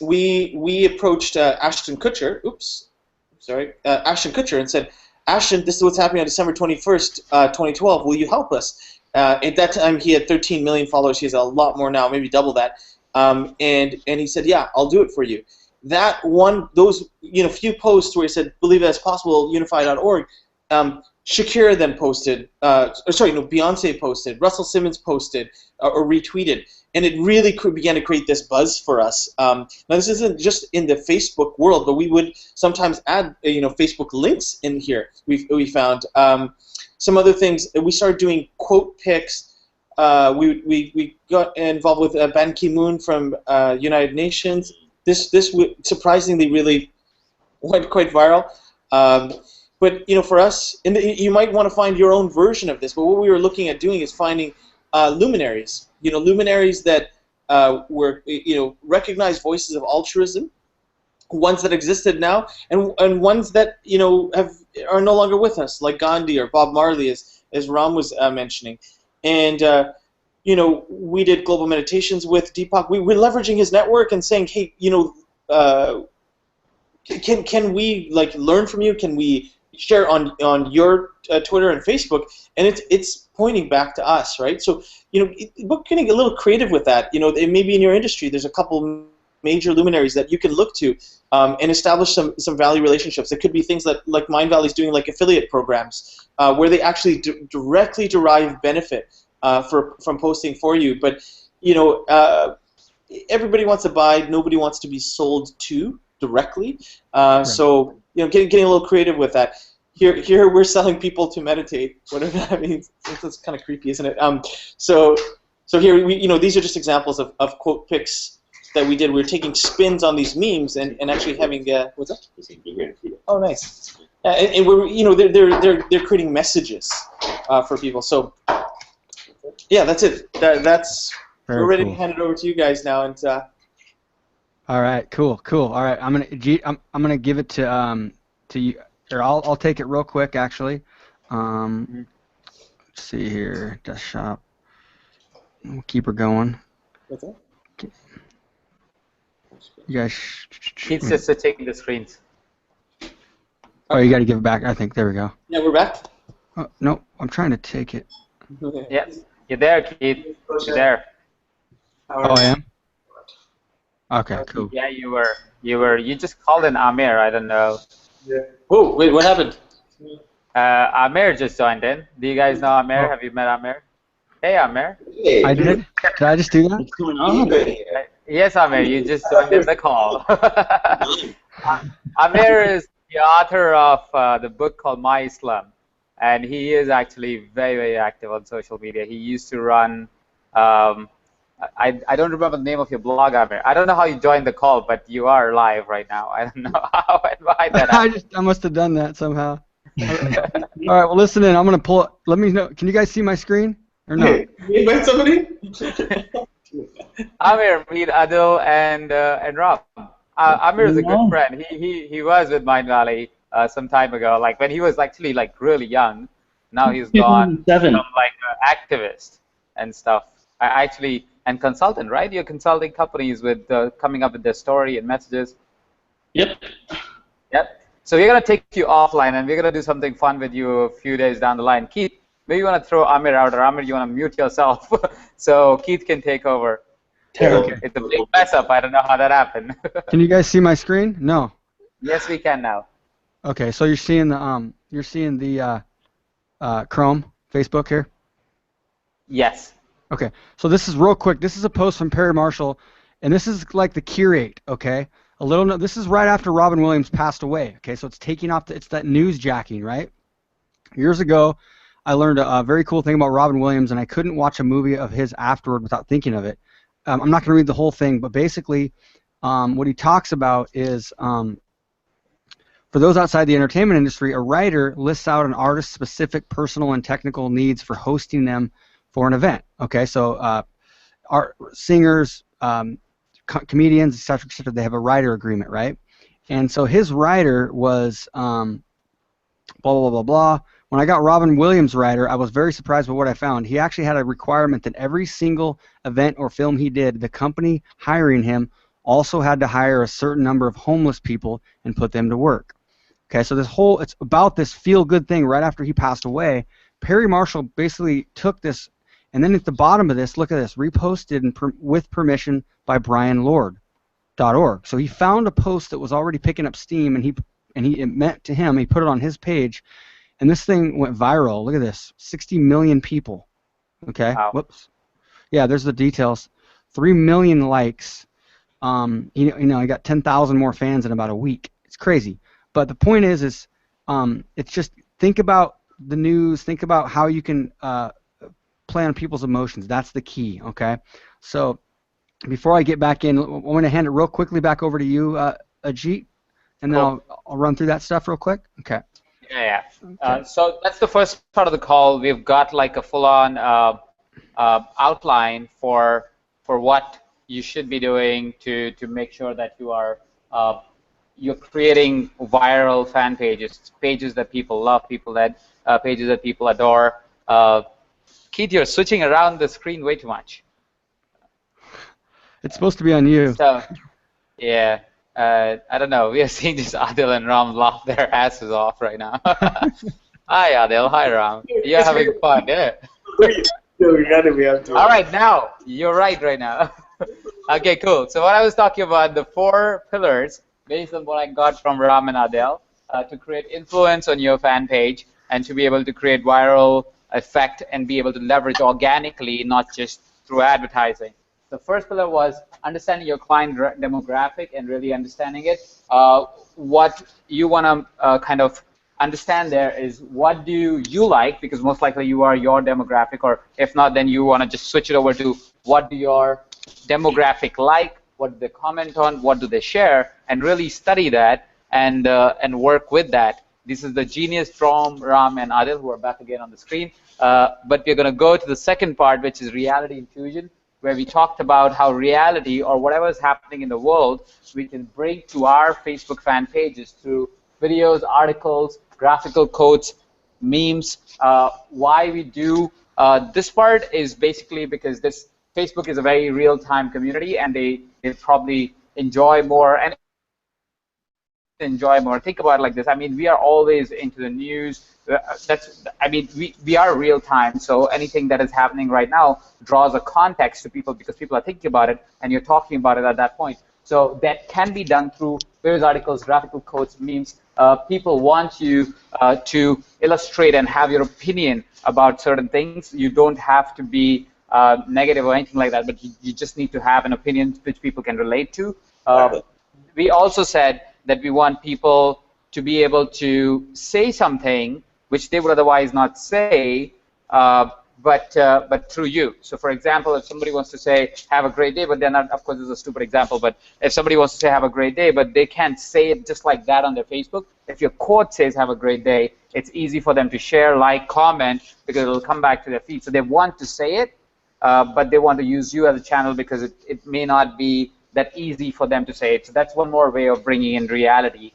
we approached Ashton Kutcher. Ashton Kutcher, and said, Ashton, this is what's happening on December 21st, 2012. Will you help us? At that time, he had 13 million followers. He has a lot more now, maybe double that. And he said, yeah, I'll do it for you. Those few posts where he said, believe that's possible, unify.org. Shakira then posted, Beyonce posted, Russell Simmons posted or retweeted, and it really began to create this buzz for us. Now this isn't just in the Facebook world, but we would sometimes add Facebook links in here. We found some other things. We started doing quote picks. We got involved with Ban Ki-moon from United Nations. This surprisingly really went quite viral. But for us, and you might want to find your own version of this. But what we were looking at doing is finding luminaries. Luminaries that were recognized voices of altruism, ones that existed now, and ones that are no longer with us, like Gandhi or Bob Marley, as Ram was mentioning. And we did global meditations with Deepak. We're leveraging his network and saying, hey, can we learn from you? Can we share on your Twitter and Facebook? And it's pointing back to us, right? So we're getting a little creative with that. Maybe in your industry, there's a couple major luminaries that you can look to and establish some value relationships. It could be things like Mindvalley's doing, like affiliate programs, where they actually directly derive benefit from posting for you. But everybody wants to buy, nobody wants to be sold to directly. Right. So getting a little creative with that. Here we're selling people to meditate, whatever that means. It's kind of creepy, isn't it? So here these are just examples of quote picks that we did. We were taking spins on these memes and actually having what's that? Oh, nice. And we're they're creating messages for people. So yeah, that's it. We're ready to hand it over to you guys now. And all right, cool. All right, I'm gonna give it to you. Or I'll take it real quick, actually. Let's see here, desktop. We'll keep her going. What's that? You guys. Keith's just taking the screens. Oh, you got to give it back. I think there we go. Yeah, we're back. Oh, no, I'm trying to take it. Yeah, you're there, Keith. You're there. Oh, I am. Okay, cool. Yeah, you were. You just called in Amir. I don't know. Yeah. Whoa, wait, what happened? Amir just joined in. Do you guys know Amir? Have you met Amir? Hey, Amir. Hey. I did. Did I just do that? What's going on? Yes, Amir, you just joined in the call. Amir is the author of the book called My Islam, and he is actually very, very active on social media. He used to run, I don't remember the name of your blog, Amir. I don't know how you joined the call, but you are live right now. I don't know how and why that happened. I must have done that somehow. All right, well, listen in. I'm going to pull it. Let me know. Can you guys see my screen or no? Hey, you invite somebody? Amir, meet Adil and Rob. Amir is a good friend. He was with Mindvalley some time ago, like when he was actually really young. Now he's gone become like an activist and stuff. And consultant, right? You're consulting companies with coming up with their story and messages. Yep. So we're gonna take you offline and we're gonna do something fun with you a few days down the line. Keith, maybe you wanna throw Amir out, or Amir, you wanna mute yourself so Keith can take over. Okay. It's a big mess up. I don't know how that happened. Can you guys see my screen? No. Yes, we can now. Okay, so you're seeing the Chrome Facebook here. Yes. Okay, so this is real quick. This is a post from Perry Marshall, and this is like the curate. Okay, this is right after Robin Williams passed away. Okay, so it's taking off. It's that newsjacking, right? Years ago, I learned a very cool thing about Robin Williams, and I couldn't watch a movie of his afterward without thinking of it. I'm not going to read the whole thing, but basically, what he talks about is, for those outside the entertainment industry, a writer lists out an artist's specific personal and technical needs for hosting them for an event. Okay, so art singers, comedians, etc., they have a writer agreement, right? And so his writer was blah blah blah blah. When I got Robin Williams' writer, I was very surprised by what I found. He actually had a requirement that every single event or film he did, the company hiring him also had to hire a certain number of homeless people and put them to work. Okay, so it's about this feel-good thing right after he passed away. Perry Marshall basically took this, and then at the bottom of this, look at this, reposted with permission by BrianLord.org. So he found a post that was already picking up steam, and it meant to him. He put it on his page, and this thing went viral. Look at this, 60 million people. Okay. Wow. Whoops. Yeah, there's the details. 3 million likes. I got 10,000 more fans in about a week. It's crazy. But the point is it's just think about the news. Think about how you can play on people's emotions. That's the key. Okay. So before I get back in, I'm going to hand it real quickly back over to you, Ajit, and then I'll run through that stuff real quick. Okay. Yeah. Okay. So that's the first part of the call. We've got like a full-on outline for what you should be doing to make sure that you're creating viral fan pages, pages that people love, pages that people adore. Keith, you're switching around the screen way too much. It's supposed to be on you. So, yeah. I don't know. We are seeing just Adil and Ram laugh their asses off right now. Hi, Adil. Hi, Ram. You're having fun, yeah? All right, now. You're right now. Okay, cool. So what I was talking about, the 4 pillars, based on what I got from Ram and Adil, to create influence on your fan page and to be able to create viral effect and be able to leverage organically, not just through advertising. The first pillar was understanding your client demographic and really understanding it. What you want to kind of understand there is what do you like, because most likely you are your demographic, or if not, then you want to just switch it over to what do your demographic like, what do they comment on, what do they share, and really study that and work with that. This is the genius from Ram and Adil, who are back again on the screen. But we're going to go to the second part, which is reality infusion, where we talked about how reality or whatever is happening in the world, we can bring to our Facebook fan pages through videos, articles, graphical quotes, memes. Why we do this part is basically because Facebook is a very real-time community, and they probably enjoy more and enjoy more. Think about it like this. I mean, we are always into the news. We are real time, so anything that is happening right now draws a context to people because people are thinking about it and you're talking about it at that point. So that can be done through various articles, graphical quotes, memes. People want you to illustrate and have your opinion about certain things. You don't have to be negative or anything like that, but you just need to have an opinion which people can relate to. We also said that we want people to be able to say something which they would otherwise not say, but through you. So, for example, if somebody wants to say, have a great day, but they're not, of course, this is a stupid example, but if somebody wants to say, have a great day, but they can't say it just like that on their Facebook, if your quote says, have a great day, it's easy for them to share, like, comment, because it'll come back to their feed. So they want to say it, but they want to use you as a channel because it may not be that easy for them to say it. So that's one more way of bringing in reality.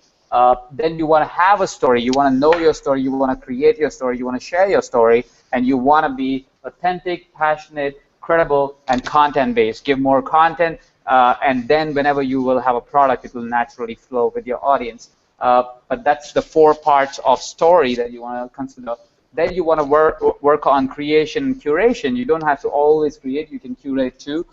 Then you want to have a story. You want to know your story. You want to create your story. You want to share your story. And you want to be authentic, passionate, credible, and content-based. Give more content, and then whenever you will have a product, it will naturally flow with your audience. But that's the 4 parts of story that you want to consider. Then you want to work on creation and curation. You don't have to always create. You can curate too.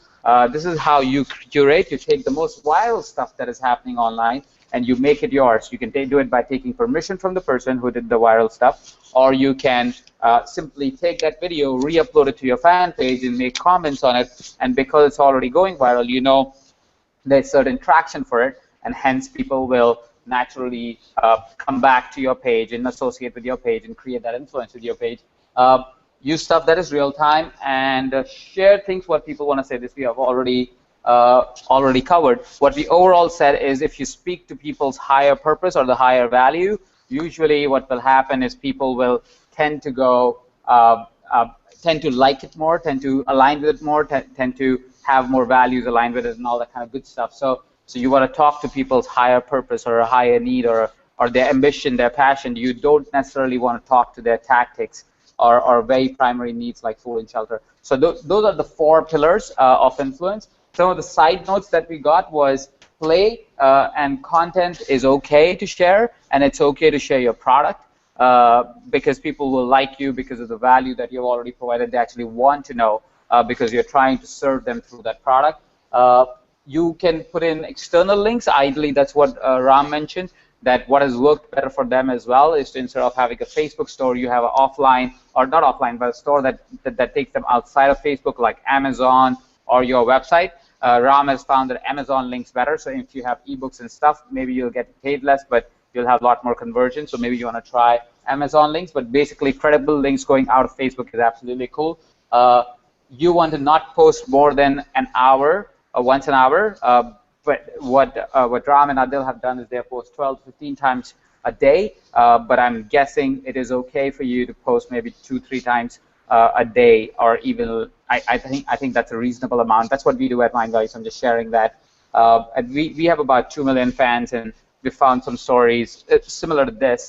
This is how you curate. You take the most viral stuff that is happening online and you make it yours. You can do it by taking permission from the person who did the viral stuff, or you can simply take that video, re-upload it to your fan page and make comments on it, and because it's already going viral, you know there's certain traction for it, and hence people will naturally come back to your page and associate with your page and create that influence with your page. Use stuff that is real time and share things what people want to say. This we have already covered. What we overall said is if you speak to people's higher purpose or the higher value, usually what will happen is people will tend to go, tend to like it more, tend to align with it more, tend to have more values aligned with it and all that kind of good stuff. So you want to talk to people's higher purpose or a higher need or their ambition, their passion. You don't necessarily want to talk to their tactics or very primary needs like food and shelter. So those are the 4 pillars of influence. Some of the side notes that we got was play and content is okay to share, and it's okay to share your product because people will like you because of the value that you've already provided. They actually want to know because you're trying to serve them through that product. You can put in external links. Ideally, that's what Ram mentioned, that what has worked better for them as well is to, instead of having a Facebook store, you have an offline, or not offline, but a store that takes them outside of Facebook, like Amazon or your website. Ram has found that Amazon links better. So if you have ebooks and stuff, maybe you'll get paid less, but you'll have a lot more conversion. So maybe you want to try Amazon links. But basically, credible links going out of Facebook is absolutely cool. You want to not post more than an hour, once an hour. But what Ram and Adil have done is they post 12 to 15 times a day. But I'm guessing it is okay for you to post maybe 2-3 times a day, or even I think that's a reasonable amount. That's what we do at Mindvalley. I'm just sharing that. And we have about 2 million fans, and we found some stories similar to this.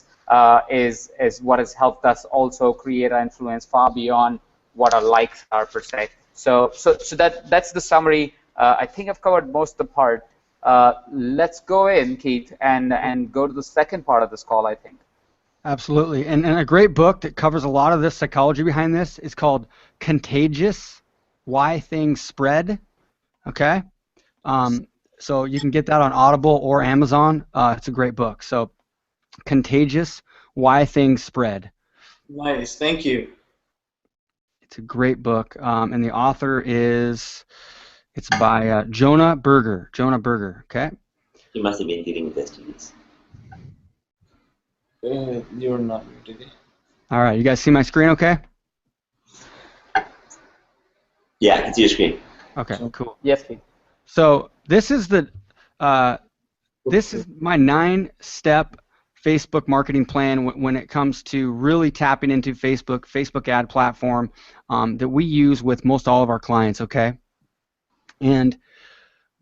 Is what has helped us also create our influence far beyond what our likes are per se. So that's the summary. I think I've covered most of the part. Let's go in, Keith, and go to the second part of this call, I think. Absolutely. And a great book that covers a lot of this psychology behind this is called Contagious: Why Things Spread. Okay? So you can get that on Audible or Amazon. It's a great book. So Contagious: Why Things Spread. Nice. Thank you. It's a great book. And the author it's by Jonah Berger. Jonah Berger, okay? You must have been dealing with STDs. You're not muted. All right, you guys see my screen okay? Yeah, I can see your screen. Okay, cool. Yes, Keith. So this is my 9-step Facebook marketing plan when it comes to really tapping into Facebook ad platform that we use with most all of our clients, okay? And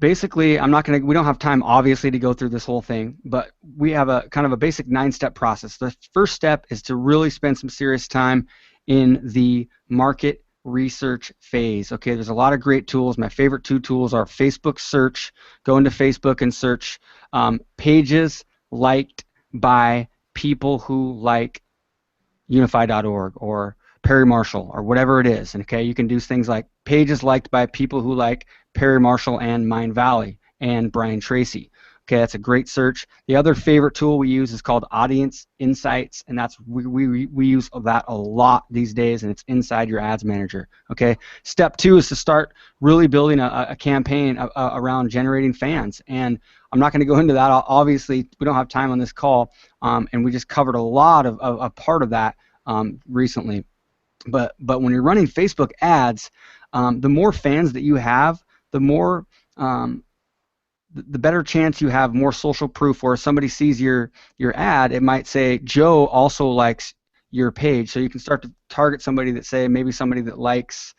basically, we don't have time obviously to go through this whole thing, but we have a kind of a basic 9-step process. The first step is to really spend some serious time in the market research phase. Okay, there's a lot of great tools. My favorite 2 tools are Facebook search. Go into Facebook and search pages liked by people who like Unify.org or Perry Marshall or whatever it is. And okay, you can do things like pages liked by people who like Perry Marshall and Mindvalley and Brian Tracy. Okay, that's a great search. The other favorite tool we use is called Audience Insights, and that's we use that a lot these days, and it's inside your ads manager. Okay, step 2 is to start really building a campaign around generating fans, and I'm not going to go into that. Obviously, we don't have time on this call, and we just covered a lot of a part of that recently. But when you're running Facebook ads, the more fans that you have, the more the better chance you have more social proof, or if somebody sees your ad, it might say Joe also likes your page. So you can start to target somebody maybe somebody that likes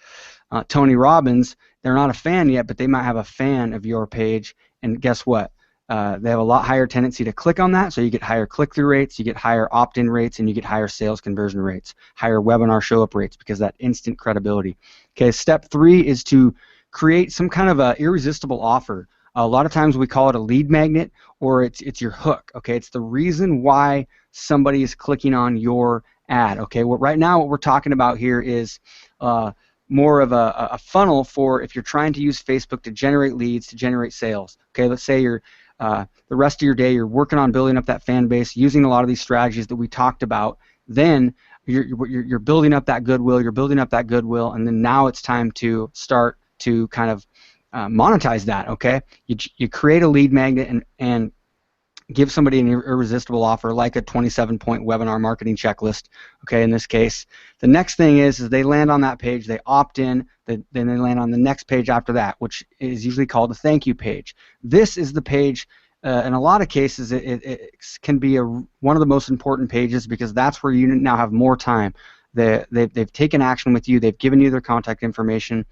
Tony Robbins. They're not a fan yet, but they might have a fan of your page, and guess what? They have a lot higher tendency to click on that, so you get higher click-through rates, you get higher opt-in rates, and you get higher sales conversion rates, higher webinar show-up rates, because that instant credibility. Okay, step 3 is to create some kind of a irresistible offer. A lot of times we call it a lead magnet, or it's your hook. Okay, it's the reason why somebody is clicking on your ad. Okay, right now what we're talking about here is more of a funnel for if you're trying to use Facebook to generate leads, to generate sales. Okay, let's say you're the rest of your day you're working on building up that fan base, using a lot of these strategies that we talked about. Then you're building up that goodwill. You're building up that goodwill, and then now it's time to start to kind of monetize that. Okay, you create a lead magnet and give somebody an irresistible offer, like a 27-point webinar marketing checklist. Okay, in this case, the next thing is they land on that page, they opt in, then they land on the next page after that, which is usually called a thank you page. This is the page. In a lot of cases, it can be one of the most important pages, because that's where you now have more time. They've taken action with you. They've given you their contact information.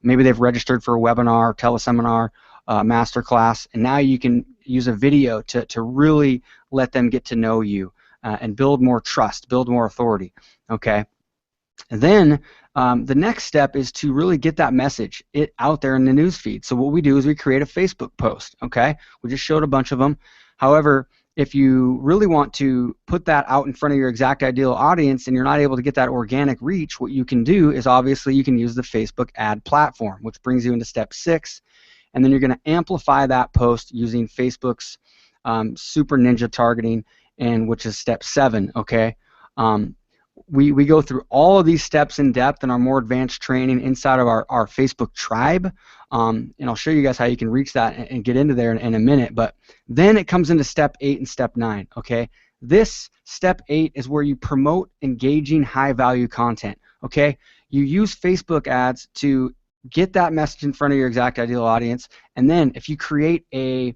Maybe they've registered for a webinar, teleseminar, masterclass, and now you can use a video to really let them get to know you and build more trust, build more authority. Okay, and then the next step is to really get that message out there in the news feed. So what we do is we create a Facebook post. Okay, we just showed a bunch of them. However, if you really want to put that out in front of your exact ideal audience and you're not able to get that organic reach, what you can do is obviously you can use the Facebook ad platform, which brings you into step 6, and then you're going to amplify that post using Facebook's Super Ninja targeting, and which is step 7. Okay, we go through all of these steps in depth in our more advanced training inside of our Facebook tribe, and I'll show you guys how you can reach that and get into there in a minute. But then it comes into step 8 and step 9. Okay, this step 8 is where you promote engaging high-value content. Okay, you use Facebook ads to get that message in front of your exact ideal audience, and then if you create a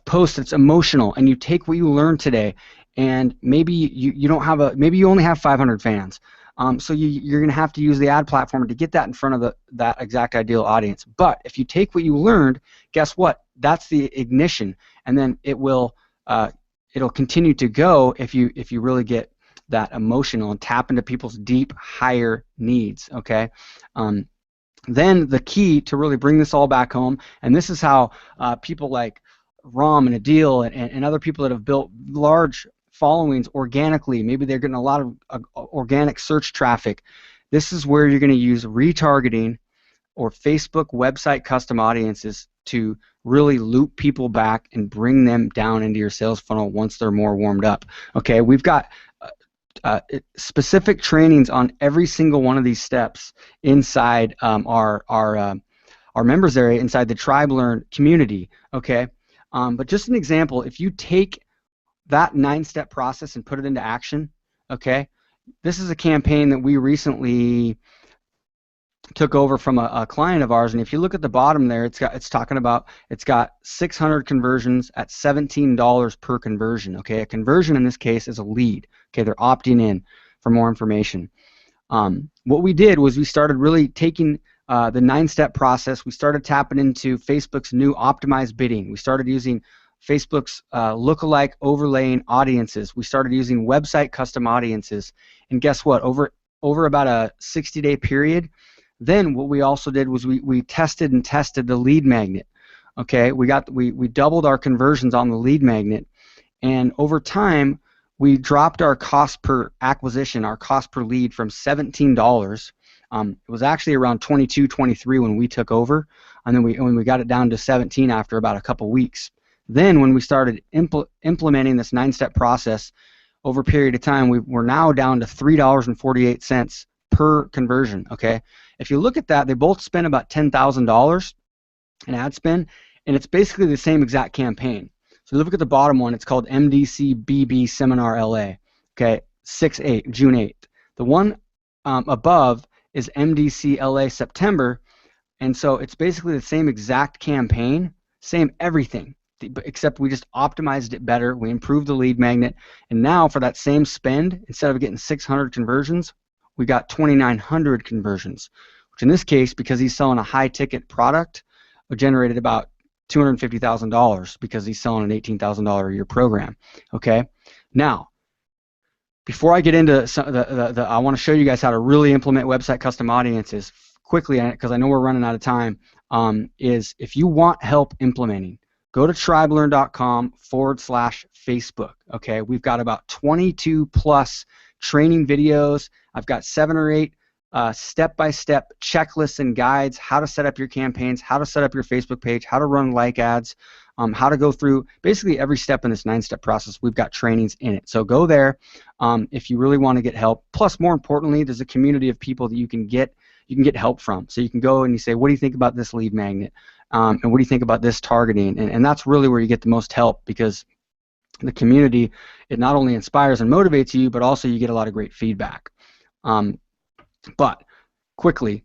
post that's emotional and you take what you learned today, and maybe you don't have maybe you only have 500 fans, so you're going to have to use the ad platform to get that in front of that exact ideal audience. But if you take what you learned, guess what? That's the ignition, and then it'll continue to go if you really get that emotional and tap into people's deep, higher needs. Okay. Then the key to really bring this all back home, and this is how people like Ram and Adil and other people that have built large followings organically, maybe they're getting a lot of organic search traffic. This is where you're going to use retargeting or Facebook website custom audiences to really loop people back and bring them down into your sales funnel once they're more warmed up. Okay, we've got specific trainings on every single one of these steps inside our members area, inside the Tribe Learn community. Okay, but just an example, if you take that 9-step process and put it into action, okay, this is a campaign that we recently took over from a client of ours, and if you look at the bottom there, it's got 600 conversions at $17 per conversion. Okay, a conversion in this case is a lead. Okay, they're opting in for more information. What we did was we started really taking the 9-step process. We started tapping into Facebook's new optimized bidding. We started using Facebook's lookalike overlaying audiences. We started using website custom audiences, and guess what? Over about a 60-day period. Then what we also did was we tested the lead magnet. Okay, we doubled our conversions on the lead magnet, and over time we dropped our cost per acquisition, our cost per lead, from $17. It was actually around $22, $23 when we took over, and then when we got it down to $17 after about a couple weeks. Then when we started implementing this 9-step process over a period of time, we're now down to $3.48 per conversion. Okay, if you look at that, they both spend about $10,000 in ad spend, and it's basically the same exact campaign. So look at the bottom one. It's called MDCBB Seminar LA. Okay, June 8th. The one above is MDC LA September, and so it's basically the same exact campaign, same everything, except we just optimized it better. We improved the lead magnet, and now for that same spend, instead of getting 600 conversions, we got 2,900 conversions, which in this case, because he's selling a high-ticket product, generated about $250,000 because he's selling an $18,000 a year program. Okay, now before I get into I want to show you guys how to really implement website custom audiences quickly, because I know we're running out of time. Is if you want help implementing, go to tribelearn.com/Facebook. Okay, we've got about 22 plus training videos. I've got 7 or 8 step-by-step checklists and guides, how to set up your campaigns, how to set up your Facebook page, how to run like ads, how to go through basically every step in this 9-step process. We've got trainings in it. So go there if you really want to get help. Plus, more importantly, there's a community of people that you can get help from. So you can go and you say, what do you think about this lead magnet? And what do you think about this targeting? And that's really where you get the most help, because the community, it not only inspires and motivates you, but also you get a lot of great feedback. But quickly,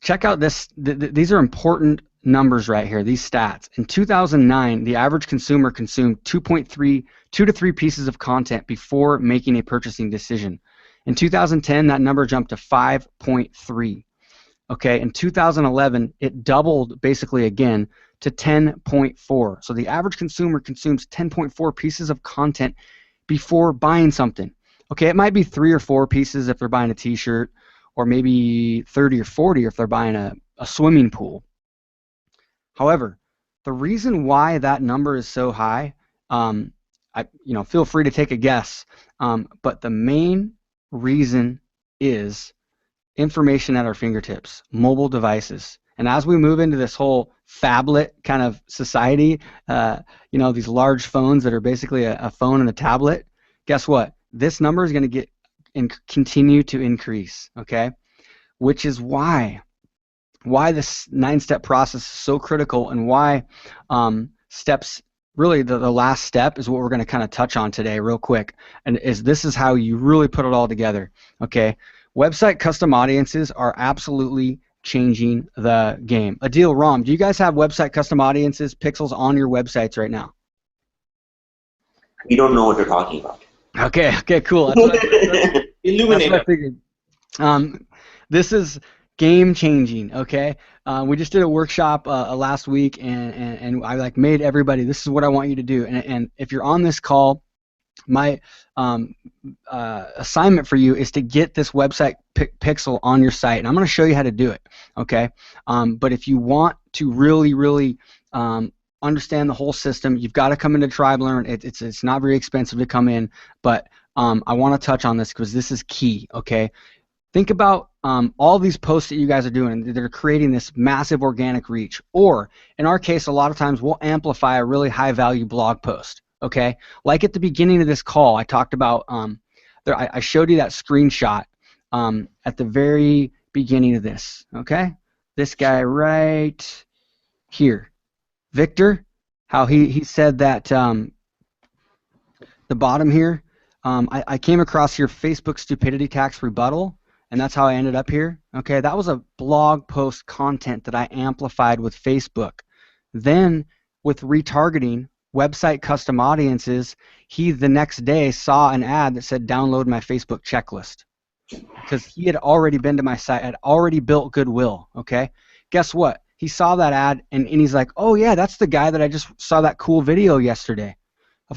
check out this. These are important numbers right here, these stats. In 2009, the average consumer consumed 2 to 3 pieces of content before making a purchasing decision. In 2010, that number jumped to 5.3. Okay, in 2011, it doubled basically again to 10.4. So the average consumer consumes 10.4 pieces of content before buying something. Okay, it might be 3 or 4 pieces if they're buying a t-shirt, or maybe 30 or 40 if they're buying a swimming pool. However, the reason why that number is so high, feel free to take a guess, but the main reason is information at our fingertips, mobile devices. And as we move into this whole phablet kind of society, these large phones that are basically a phone and a tablet, guess what? this number is going to get and continue to increase, okay? Which is why this 9-step process is so critical, and why steps, really the last step is what we're going to kind of touch on today real quick, and this is how you really put it all together, okay? Website custom audiences are absolutely changing the game. Adil, Ram, do you guys have website custom audiences pixels on your websites right now? We don't know what you're talking about. Okay, cool. That's what Illuminate. I figured. This is game changing. Okay, we just did a workshop last week, and I like made everybody. This is what I want you to do. And if you're on this call, my assignment for you is to get this website pixel on your site, and I'm going to show you how to do it. Okay, but if you want to really understand the whole system, you've got to come into TribeLearn. It's not very expensive to come in, but I want to touch on this because this is key. Okay, think about all these posts that you guys are doing that are creating this massive organic reach, or in our case, a lot of times we'll amplify a really high-value blog post. Okay, like at the beginning of this call, I talked about I showed you that screenshot at the very beginning of this. Okay, this guy right here. Victor, how he said that the bottom here, I came across your Facebook stupidity tax rebuttal, and that's how I ended up here. Okay, that was a blog post content that I amplified with Facebook. Then with retargeting, website custom audiences, he the next day saw an ad that said download my Facebook checklist, because he had already been to my site, had already built goodwill. Okay, guess what? He saw that ad, and he's like, oh yeah, that's the guy that I just saw that cool video yesterday.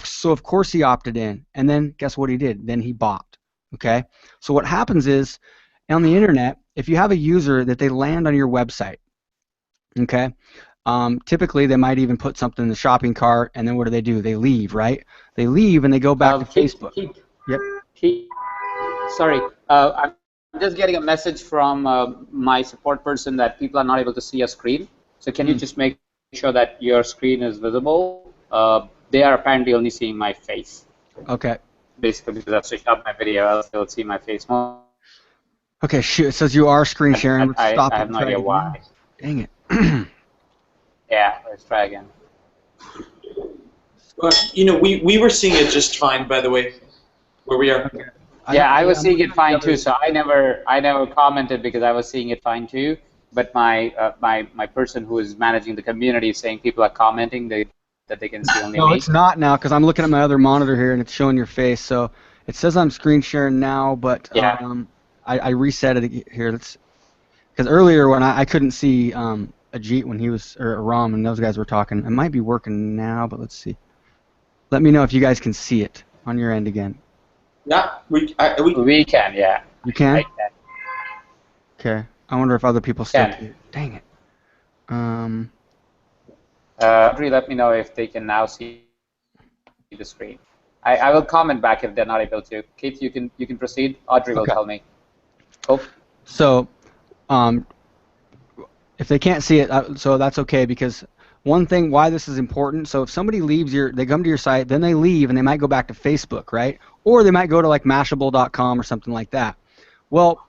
So of course he opted in, and then guess what he did? Then he bought. Okay, so what happens is, on the internet, if you have a user that they land on your website, okay, typically they might even put something in the shopping cart, and then what do? They leave, right? They leave and they go back to Facebook. Yep. Sorry, I'm just getting a message from my support person that people are not able to see a screen. So can you just make sure that your screen is visible? They are apparently only seeing my face. Okay. Basically, because I've switched up my video, else they'll see my face more. Okay, shoot. It says you are screen sharing. Let's stop I have no idea why. Dang it. Yeah, let's try again. We were seeing it just fine, by the way, where we are. Okay. Yeah, I was seeing it fine too. So I never commented because I was seeing it fine too. But my person who is managing the community is saying people are commenting that they can see only me. No, it's not now, because I'm looking at my other monitor here and it's showing your face. So it says I'm screen sharing now, but yeah. I reset it here. Because earlier when I couldn't see Ajit when he was, or Ram and those guys were talking. It might be working now, but let's see. Let me know if you guys can see it on your end again. Yeah, we can, yeah. You can? I can. Okay. I wonder if other people still can. Dang it. Audrey, let me know if they can now see the screen. I will comment back if they're not able to. Keith, you can proceed. Audrey will tell me. Cool. So, if they can't see it, so that's okay, because one thing why this is important, so if somebody leaves they come to your site, then they leave and they might go back to Facebook, right? Or they might go to like Mashable.com or something like that. Well,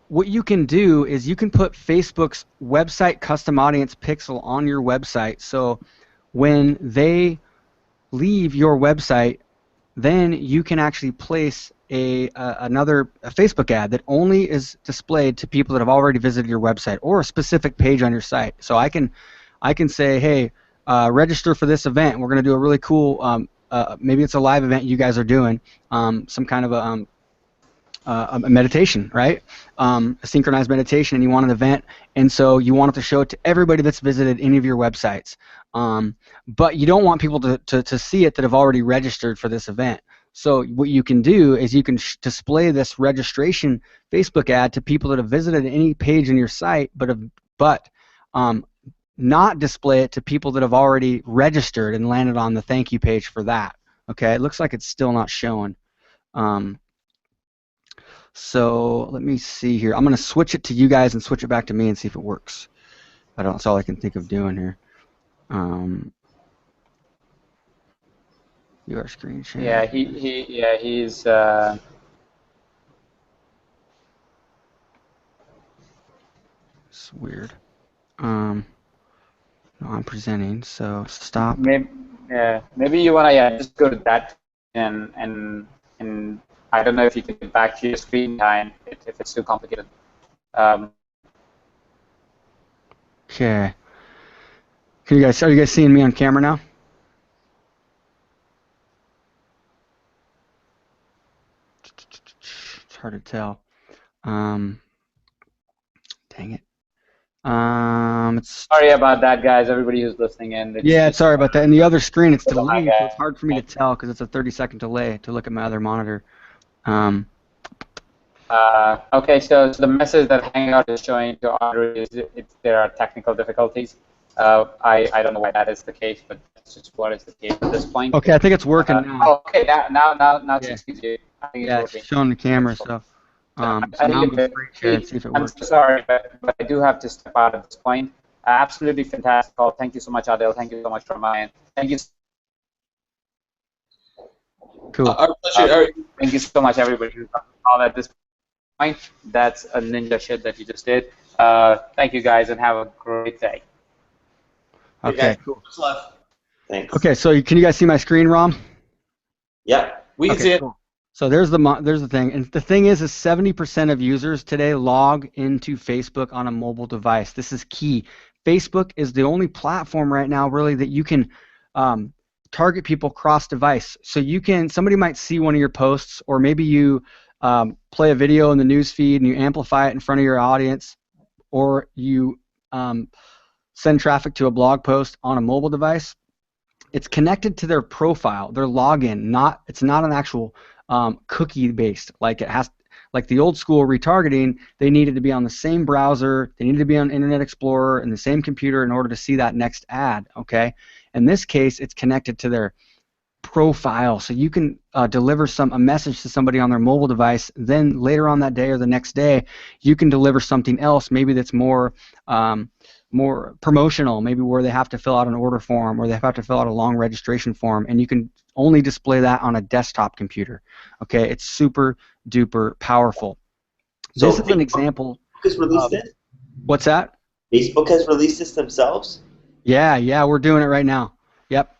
what you can do is you can put Facebook's website custom audience pixel on your website, so when they leave your website, then you can actually place another Facebook ad that only is displayed to people that have already visited your website or a specific page on your site. So I can say, hey, register for this event. We're going to do a really cool, maybe it's a live event you guys are doing, some kind of a meditation, right? A synchronized meditation, and you want an event, and so you want it to show it to everybody that's visited any of your websites. But you don't want people to see it that have already registered for this event. So what you can do is you can display this registration Facebook ad to people that have visited any page on your site, but not display it to people that have already registered and landed on the thank you page for that. Okay, it looks like it's still not showing. So let me see here. I'm going to switch it to you guys and switch it back to me and see if it works. That's all I can think of doing here. Your screen share. Yeah, he's. It's weird. No, I'm presenting, so stop. Maybe you wanna just go to that and I don't know if you can get back to your screen time if it's too complicated. Okay. Are you guys seeing me on camera now? It's hard to tell. Dang it. It's Sorry about that, guys. Everybody who's listening in. Yeah, sorry about that. And the other screen, it's delayed, so it's hard for me to tell because it's a 30-second delay to look at my other monitor. Okay, so the message that Hangout is showing to Audrey is there are technical difficulties. I don't know why that is the case, but that's just what is the case at this point. Okay, I think it's working now. Oh, okay, now Yeah. it's easier. I think Yeah, it's working. it's showing the camera, so so now I'm going to screen share and see if it I'm works. so sorry, but I do have to step out at this point. Absolutely fantastic call. Thank you so much, Adil. Thank you so much, Ramayan. Thank you. Cool. Our pleasure. Thank you so much, everybody who's on the call at this point. That's a ninja shit that you just did. Thank you, guys, and have a great day. Okay, cool. Thanks. Okay, so can you guys see my screen, Rom? Yep. We can see it. Cool. So there's the thing, and the thing is 70% of users today log into Facebook on a mobile device. This is key. Facebook is the only platform right now, really, that you can target people cross-device. So somebody might see one of your posts, or maybe you play a video in the news feed and you amplify it in front of your audience, or you send traffic to a blog post on a mobile device. It's connected to their profile, their login. It's not an actual cookie-based. Like the old school retargeting, they needed to be on the same browser, they needed to be on Internet Explorer and the same computer in order to see that next ad. Okay. In this case, it's connected to their profile, so you can deliver a message to somebody on their mobile device. Then later on that day or the next day, you can deliver something else, maybe that's more promotional, maybe where they have to fill out an order form or they have to fill out a long registration form, and you can only display that on a desktop computer. Okay, it's super duper powerful. So this is an example. Facebook has released it? What's that? Facebook has released this themselves? Yeah, we're doing it right now. Yep.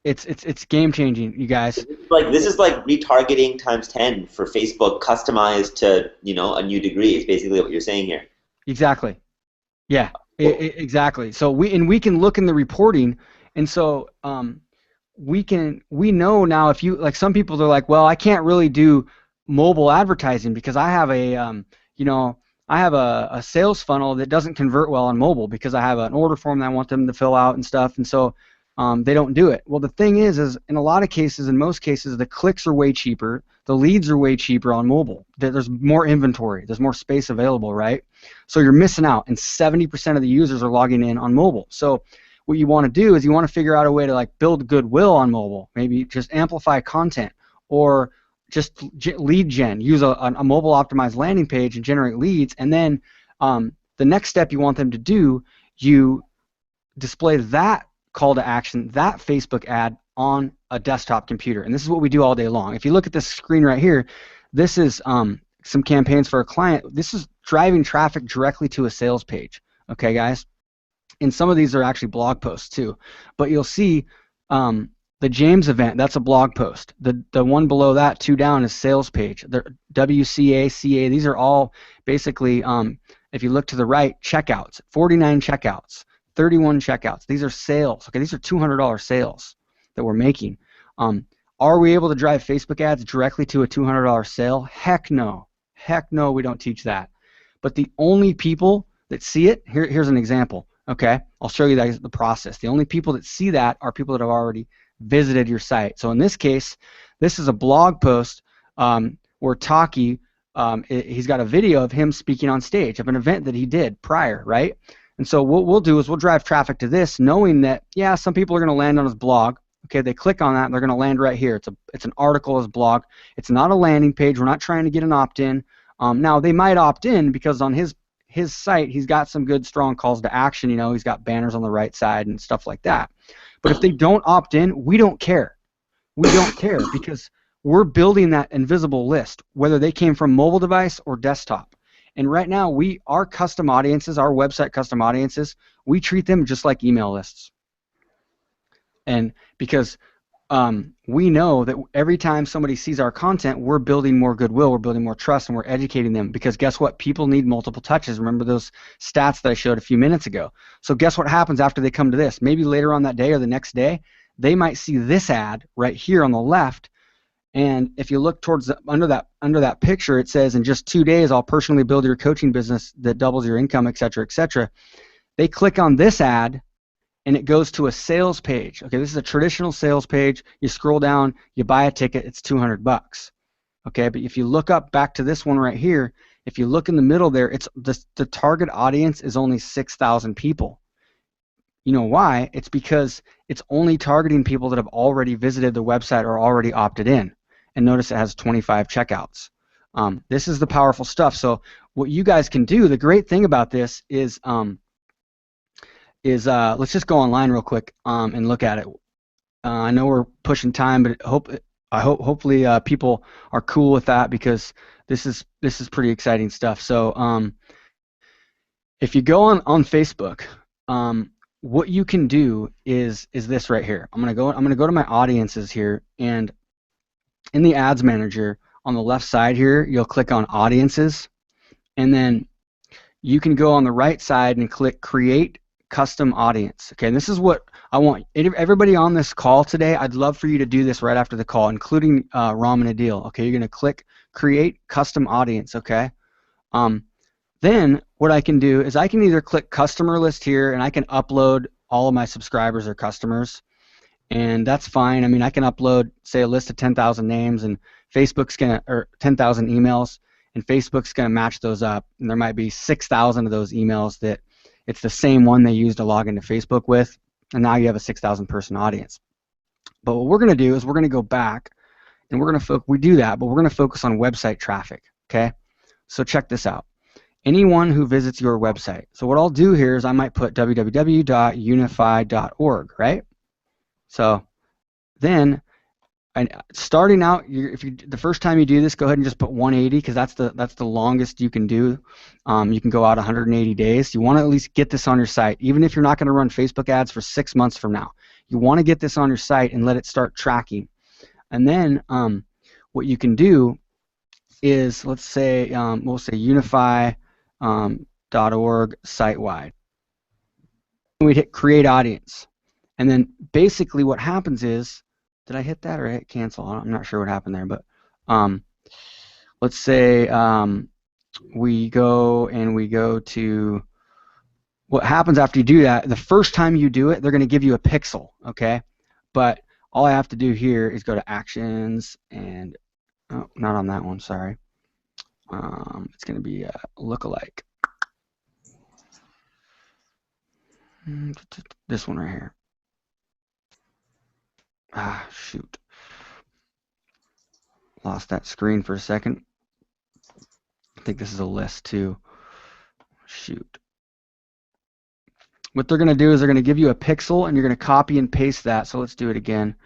It's game changing, you guys. This is like retargeting times 10 for Facebook, customized to a new degree. Is basically what you're saying here. Exactly. Yeah. Exactly. So we can look in the reporting, and so we know now if you like some people they're like, well, I can't really do mobile advertising because I have a sales funnel that doesn't convert well on mobile because I have an order form that I want them to fill out and stuff, and so they don't do it. Well, the thing is in a lot of cases, in most cases, the clicks are way cheaper, the leads are way cheaper on mobile. There's more inventory, there's more space available, right? So you're missing out, and 70% of the users are logging in on mobile. So what you want to do is you want to figure out a way to build goodwill on mobile, maybe just amplify content or just lead gen, use a mobile optimized landing page and generate leads, and then the next step you want them to do, you display that call to action, that Facebook ad on a desktop computer. And this is what we do all day long. If you look at this screen right here, this is some campaigns for a client. This is driving traffic directly to a sales page. Okay, guys? And some of these are actually blog posts too. But you'll see the James event, that's a blog post. The one below that, 2 down, is sales page. The WCA, CA, these are all basically, if you look to the right, checkouts, 49 checkouts. 31 checkouts. These are sales. Okay, these are $200 sales that we're making. Are we able to drive Facebook ads directly to a $200 sale? Heck no. Heck no, we don't teach that. But the only people that see it, here's an example. Okay, I'll show you the process. The only people that see that are people that have already visited your site. So in this case, this is a blog post where Taki, he's got a video of him speaking on stage of an event that he did prior, right? And so what we'll do is we'll drive traffic to this, knowing that, yeah, some people are going to land on his blog. Okay, they click on that, and they're going to land right here. It's an article, his blog. It's not a landing page. We're not trying to get an opt-in. Now, they might opt in because on his site, he's got some good, strong calls to action. He's got banners on the right side and stuff like that. But if they don't opt in, we don't care. We don't care because we're building that invisible list, whether they came from mobile device or desktop. And right now, our custom audiences, our website custom audiences, we treat them just like email lists. And because we know that every time somebody sees our content, we're building more goodwill, we're building more trust, and we're educating them. Because guess what? People need multiple touches. Remember those stats that I showed a few minutes ago. So guess what happens after they come to this? Maybe later on that day or the next day, they might see this ad right here on the left. And if you look towards under that picture, it says, in just 2 days, I'll personally build your coaching business that doubles your income, et cetera, et cetera. They click on this ad, and it goes to a sales page. Okay, this is a traditional sales page. You scroll down, you buy a ticket, it's $200. Okay, but if you look up back to this one right here, if you look in the middle there, it's the target audience is only 6,000 people. You know why? It's because it's only targeting people that have already visited the website or already opted in. And notice it has 25 checkouts. This is the powerful stuff. So what you guys can do, the great thing about this is let's just go online real quick and look at it. I know we're pushing time, but hopefully people are cool with that, because this is pretty exciting stuff. So if you go on Facebook, what you can do is this right here. I'm gonna go to my audiences here, and in the ads manager on the left side here, you'll click on audiences, and then you can go on the right side and click create custom audience. Okay, and this is what I want everybody on this call today. I'd love for you to do this right after the call, including Ram and Adil. Okay, you're going to click create custom audience. Okay, then what I can do is I can either click customer list here, and I can upload all of my subscribers or customers, and that's fine. I mean, I can upload, say, a list of 10,000 names, and Facebook's gonna, or 10,000 emails, and Facebook's gonna match those up, and there might be 6,000 of those emails that it's the same one they use to log into Facebook with, and now you have a 6,000 person audience. But what we're going to do is we're going to go back, and we're going to we do that, but we're going to focus on website traffic. Okay, so check this out. Anyone who visits your website. So what I'll do here is I might put www.unify.org, right? So then, starting out, the first time you do this, go ahead and just put 180, because that's the longest you can do. You can go out 180 days. You want to at least get this on your site, even if you're not going to run Facebook ads for 6 months from now. You want to get this on your site and let it start tracking. And then what you can do is, let's say we'll say unify.org site-wide. We'd hit create audience, and then basically what happens is, did I hit that or hit cancel? I'm not sure what happened there, but let's say we go to what happens after you do that. The first time you do it, they're going to give you a pixel, okay? But all I have to do here is go to actions, and not on that one, sorry. It's going to be a lookalike. This one right here. Ah, shoot. Lost that screen for a second. I think this is a list too. Shoot. What they're going to do is they're going to give you a pixel, and you're going to copy and paste that. So let's do it again.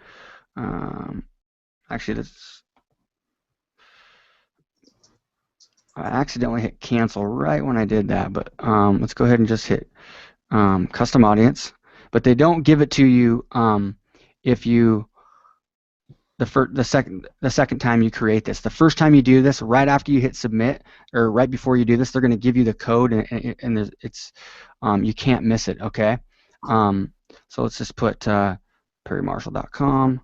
Actually, I accidentally hit cancel right when I did that, but let's go ahead and just hit custom audience. But they don't give it to you if you the second time you create this. The first time you do this, right after you hit submit, or right before you do this, they're going to give you the code, and it's you can't miss it. Okay, so let's just put perrymarshall.com.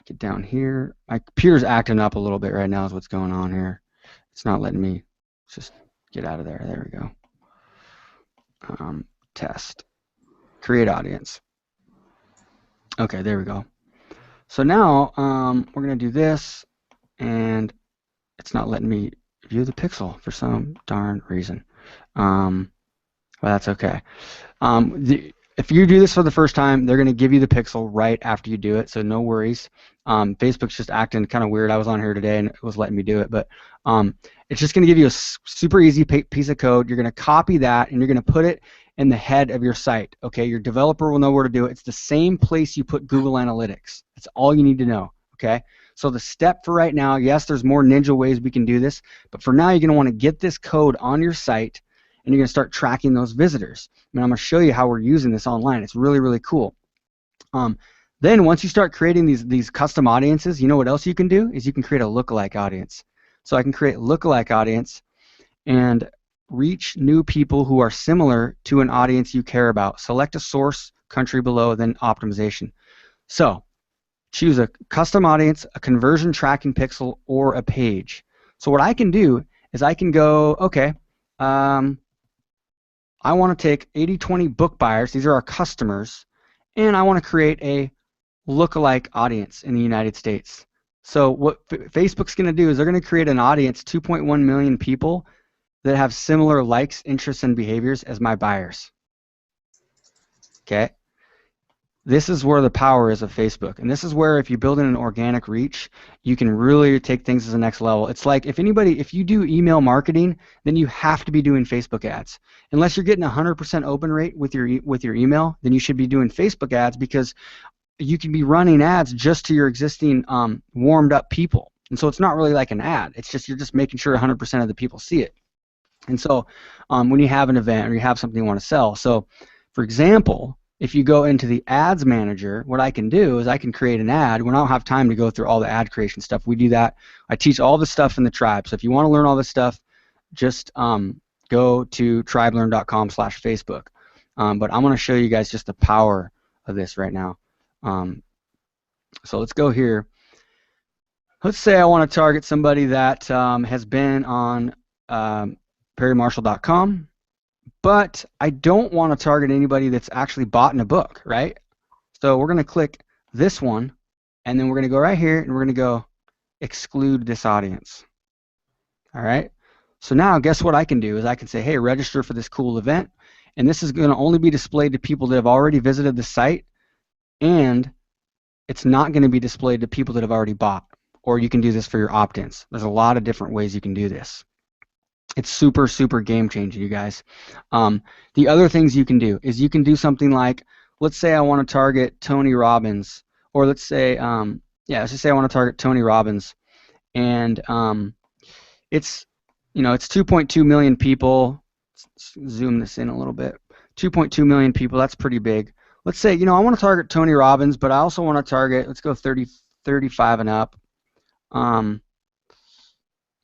Get down here. My computer's acting up a little bit right now. Is what's going on here. It's not letting me. Let's just get out of there. There we go. Test. Create audience. Okay, there we go. So now we're going to do this, and it's not letting me view the pixel for some darn reason. Well, that's okay. if you do this for the first time, they're going to give you the pixel right after you do it, so no worries. Facebook's just acting kind of weird. I was on here today and it was letting me do it, but it's just going to give you a super easy piece of code. You're going to copy that and you're going to put it in the head of your site. Okay, your developer will know where to do it. It's the same place you put Google Analytics. That's all you need to know. Okay, so the step for right now, yes, there's more ninja ways we can do this, but for now you're going to want to get this code on your site and you're going to start tracking those visitors. And I'm going to show you how we're using this online. It's really, really cool. Then once you start creating these custom audiences, you know what else you can do is you can create a lookalike audience. So I can create a lookalike audience and reach new people who are similar to an audience you care about. Select a source country below, then optimization. So choose a custom audience, a conversion tracking pixel, or a page. So what I can do is I can go, okay, I want to take 80-20 book buyers, these are our customers, and I want to create a lookalike audience in the United States. So what Facebook's going to do is they're going to create an audience, 2.1 million people that have similar likes, interests, and behaviors as my buyers. Okay? This is where the power is of Facebook, and this is where if you build in an organic reach, you can really take things to the next level. It's like if you do email marketing, then you have to be doing Facebook ads. Unless you're getting 100% open rate with your email, then you should be doing Facebook ads because you can be running ads just to your existing warmed up people. And so it's not really like an ad. It's just you're just making sure 100% of the people see it. And so when you have an event or you have something you want to sell, so for example, if you go into the ads manager, what I can do is I can create an ad. We don't have time to go through all the ad creation stuff. We do that. I teach all the stuff in the tribe. So if you want to learn all this stuff, just go to tribelearn.com/Facebook. But I'm going to show you guys just the power of this right now. So let's go here. Let's say I want to target somebody that has been on perrymarshall.com, but I don't want to target anybody that's actually bought in a book, right? So we're going to click this one, and then we're going to go right here, and we're going to go exclude this audience. All right? So now guess what I can do is I can say, hey, register for this cool event, and this is going to only be displayed to people that have already visited the site, and it's not going to be displayed to people that have already bought. Or you can do this for your opt-ins. There's a lot of different ways you can do this. It's super, super game-changing, you guys. The other things you can do is you can do something like, let's say I want to target Tony Robbins, or let's say, let's just say I want to target Tony Robbins, and it's 2.2 million people. Let's zoom this in a little bit. 2.2 million people. That's pretty big. Let's say, I want to target Tony Robbins, but I also want to target, let's go 35 and up.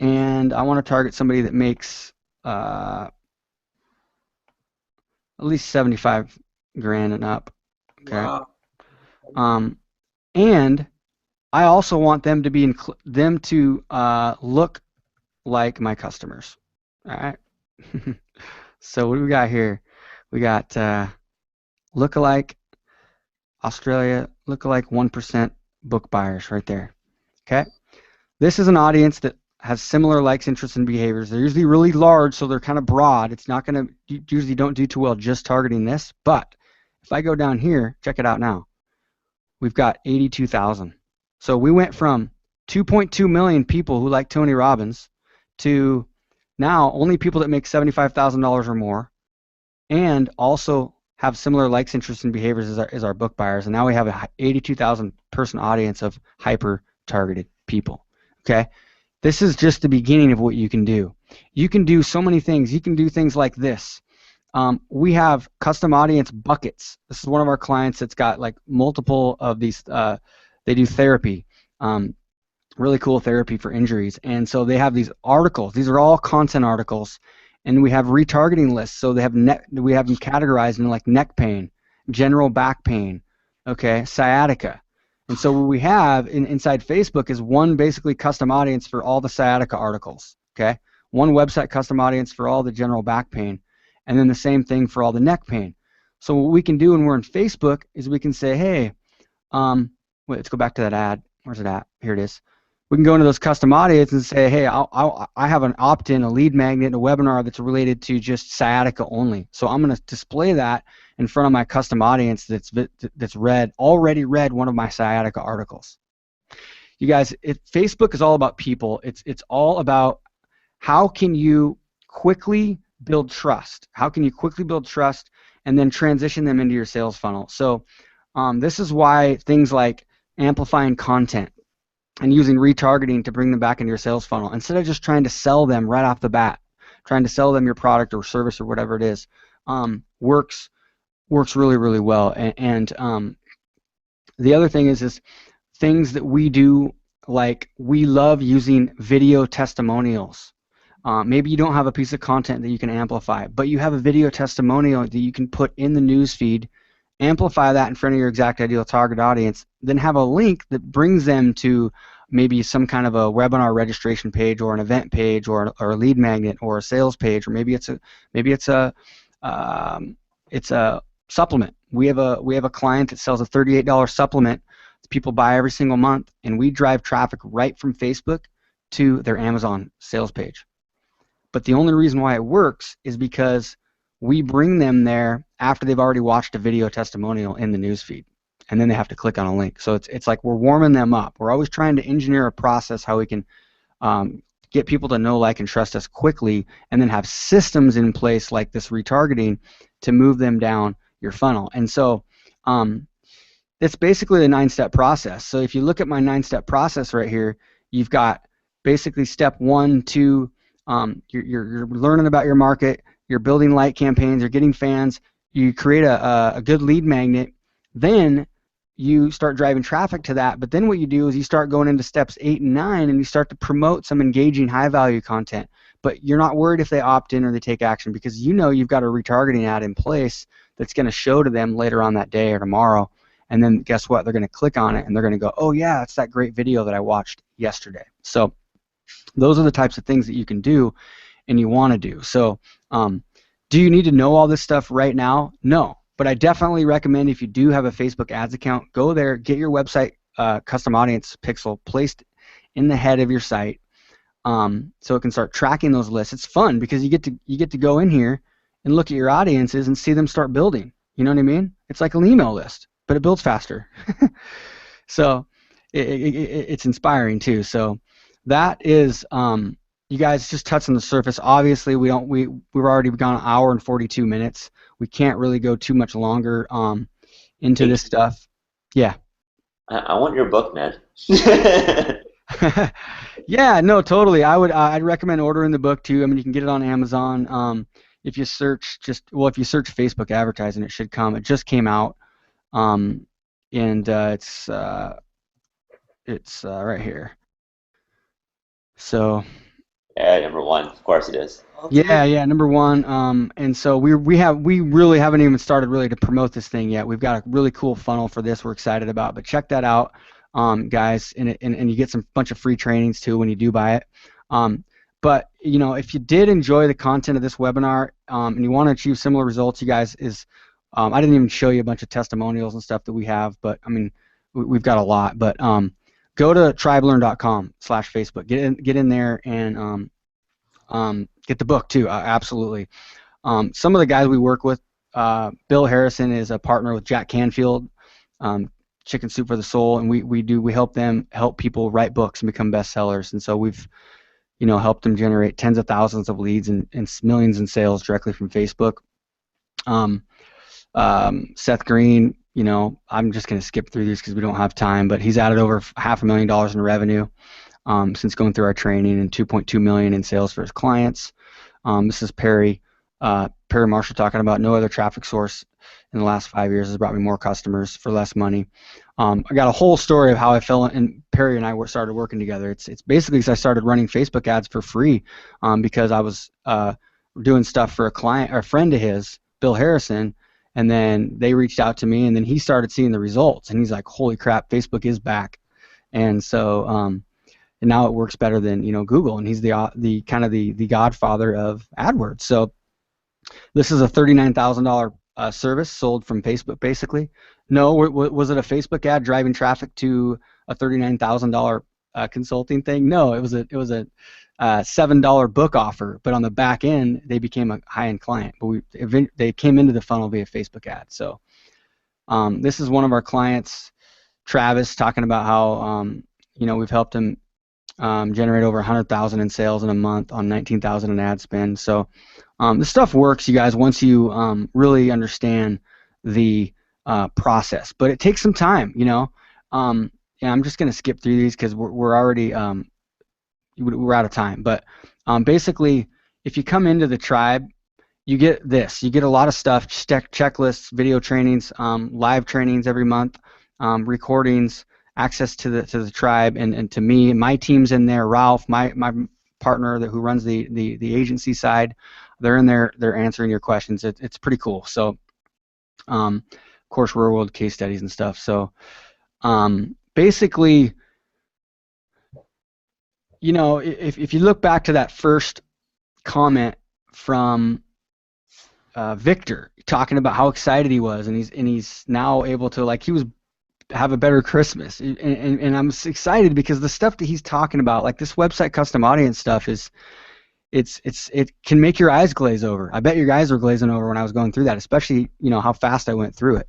And I want to target somebody that makes at least 75 grand and up. Okay. Wow. And I also want them to be look like my customers. All right. So what do we got here? We got lookalike Australia, lookalike 1% book buyers right there. Okay. This is an audience that has similar likes, interests, and behaviors. They're usually really large, so they're kind of broad. It's not going to usually don't do too well just targeting this. But if I go down here, check it out now. We've got 82,000. So we went from 2.2 million people who like Tony Robbins to now only people that make $75,000 or more, and also have similar likes, interests, and behaviors as our book buyers. And now we have a 82,000 person audience of hyper targeted people. Okay. This is just the beginning of what you can do. You can do so many things. You can do things like this. We have custom audience buckets. This is one of our clients that's got like multiple of these. They do therapy, really cool therapy for injuries. And so they have these articles. These are all content articles. And we have retargeting lists. So we have them categorized in like neck pain, general back pain, okay, sciatica. And so what we have inside Facebook is one basically custom audience for all the sciatica articles, okay? One website custom audience for all the general back pain, and then the same thing for all the neck pain. So what we can do when we're in Facebook is we can say, hey, wait, let's go back to that ad. Where's it at? Here it is. We can go into those custom audiences and say, hey, I have an opt-in, a lead magnet, a webinar that's related to just sciatica only. So I'm going to display that, in front of my custom audience that's already read one of my sciatica articles. You guys, Facebook is all about people. It's all about how can you quickly build trust. How can you quickly build trust and then transition them into your sales funnel? So this is why things like amplifying content and using retargeting to bring them back into your sales funnel, instead of just trying to sell them right off the bat, trying to sell them your product or service or whatever it is, works really, really well. And the other thing is things that we do, like we love using video testimonials. Maybe you don't have a piece of content that you can amplify, but you have a video testimonial that you can put in the news feed, amplify that in front of your exact ideal target audience, then have a link that brings them to maybe some kind of a webinar registration page or an event page or a lead magnet or a sales page, or maybe it's a supplement. We have a client that sells a $38 supplement that people buy every single month, and we drive traffic right from Facebook to their Amazon sales page. But the only reason why it works is because we bring them there after they've already watched a video testimonial in the newsfeed, and then they have to click on a link. So it's like we're warming them up. We're always trying to engineer a process how we can get people to know, like, and trust us quickly, and then have systems in place like this retargeting to move them down your funnel. And so it's basically a 9-step process. So if you look at my 9-step process right here, you've got basically step 1, 2, you're learning about your market, you're building light campaigns, you're getting fans, you create a good lead magnet, then you start driving traffic to that. But then what you do is you start going into steps 8 and 9, and you start to promote some engaging, high-value content. But you're not worried if they opt in or they take action, because you know you've got a retargeting ad in place that's going to show to them later on that day or tomorrow. And then guess what? They're going to click on it, and they're going to go, oh, yeah, it's that great video that I watched yesterday. So those are the types of things that you can do and you want to do. So do you need to know all this stuff right now? No. But I definitely recommend, if you do have a Facebook ads account, go there, get your website custom audience pixel placed in the head of your site, so it can start tracking those lists. It's fun because you get to go in here and look at your audiences and see them start building. You know what I mean? It's like an email list, but it builds faster. So it's inspiring too. So that is, you guys, just touching the surface. Obviously, we've already gone an hour and 42 minutes. We can't really go too much longer into this stuff. Yeah. I want your book, Ned. Yeah, no, totally. I'd recommend ordering the book too. I mean, you can get it on Amazon. If you search if you search Facebook advertising, it should come. It just came out, and it's right here. So. Yeah, number 1, of course it is. Yeah, number 1. And so we really haven't even started really to promote this thing yet. We've got a really cool funnel for this we're excited about. But check that out, guys, and you get some bunch of free trainings too when you do buy it. But you know, if you did enjoy the content of this webinar and you want to achieve similar results, you guys, I didn't even show you a bunch of testimonials and stuff that we have, but I mean, we've got a lot. But go to tribelearn.com/Facebook. Get in there and get the book too. Absolutely. Some of the guys we work with, Bill Harrison is a partner with Jack Canfield, Chicken Soup for the Soul, and we help people write books and become bestsellers. And so we've helped them generate tens of thousands of leads and millions in sales directly from Facebook. Seth Green, I'm just going to skip through these because we don't have time, but he's added over $500,000 in revenue since going through our training, and $2.2 million in sales for his clients. This is Perry Marshall talking about no other traffic source in the last 5 years has brought me more customers for less money. I got a whole story of how I fell, and Perry and I started working together. It's basically because I started running Facebook ads for free because I was doing stuff for a friend of his, Bill Harrison, and then they reached out to me, and then he started seeing the results, and he's like, holy crap, Facebook is back. And so and now it works better than Google, and he's the kind of the godfather of AdWords. So this is a $39,000 service sold from Facebook, basically. No, was it a Facebook ad driving traffic to a $39,000 consulting thing. No, it was a $7 book offer, but on the back end they became a high-end client. But they came into the funnel via Facebook ads. So this is one of our clients, Travis, talking about how we've helped him generate over 100,000 in sales in a month on 19,000 in ad spend. So this stuff works, you guys, once you really understand the process. But it takes some time, Yeah, I'm just going to skip through these because we're already we're out of time. But basically, if you come into the tribe, you get this. You get a lot of stuff, checklists, video trainings, live trainings every month, recordings, access to the tribe, and to me. My team's in there. Ralph, my partner who runs the agency side, they're in there. They're answering your questions. It's pretty cool. So, of course, real world case studies and stuff. So, basically, if you look back to that first comment from Victor talking about how excited he was, and he's now able to have a better Christmas, and I'm excited because the stuff that he's talking about, like this website custom audience stuff, it can make your eyes glaze over. I bet your guys were glazing over when I was going through that, especially how fast I went through it.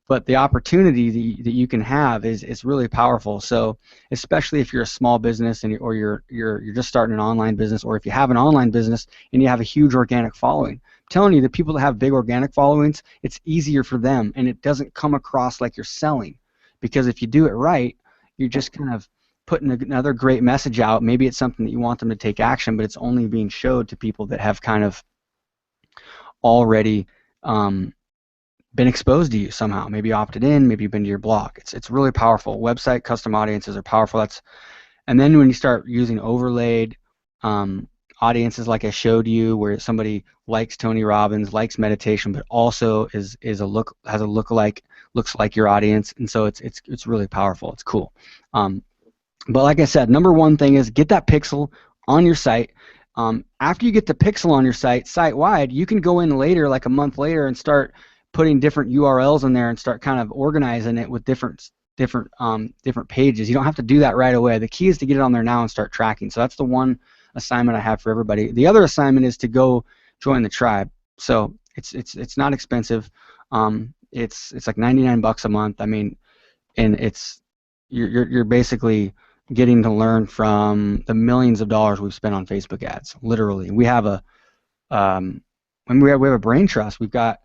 But the opportunity that you can have is really powerful. So especially if you're a small business or you're just starting an online business, or if you have an online business and you have a huge organic following, I'm telling you, the people that have big organic followings, it's easier for them, and it doesn't come across like you're selling, because if you do it right, you're just kind of putting another great message out. Maybe it's something that you want them to take action, but it's only being showed to people that have kind of already been exposed to you somehow, maybe opted in, maybe you've been to your blog. It's really powerful. Website custom audiences are powerful. And then when you start using overlaid audiences, like I showed you, where somebody likes Tony Robbins, likes meditation, but also has a lookalike, looks like your audience, and so it's really powerful. It's cool. But like I said, number one thing is get that pixel on your site. After you get the pixel on your site-wide, you can go in later, like a month later, and start putting different URLs in there and start kind of organizing it with different pages. You don't have to do that right away. The key is to get it on there now and start tracking. So that's the one assignment I have for everybody. The other assignment is to go join the tribe. So it's not expensive. It's like $99 a month. I mean, and you're basically getting to learn from the millions of dollars we've spent on Facebook ads. Literally, we have a brain trust. We've got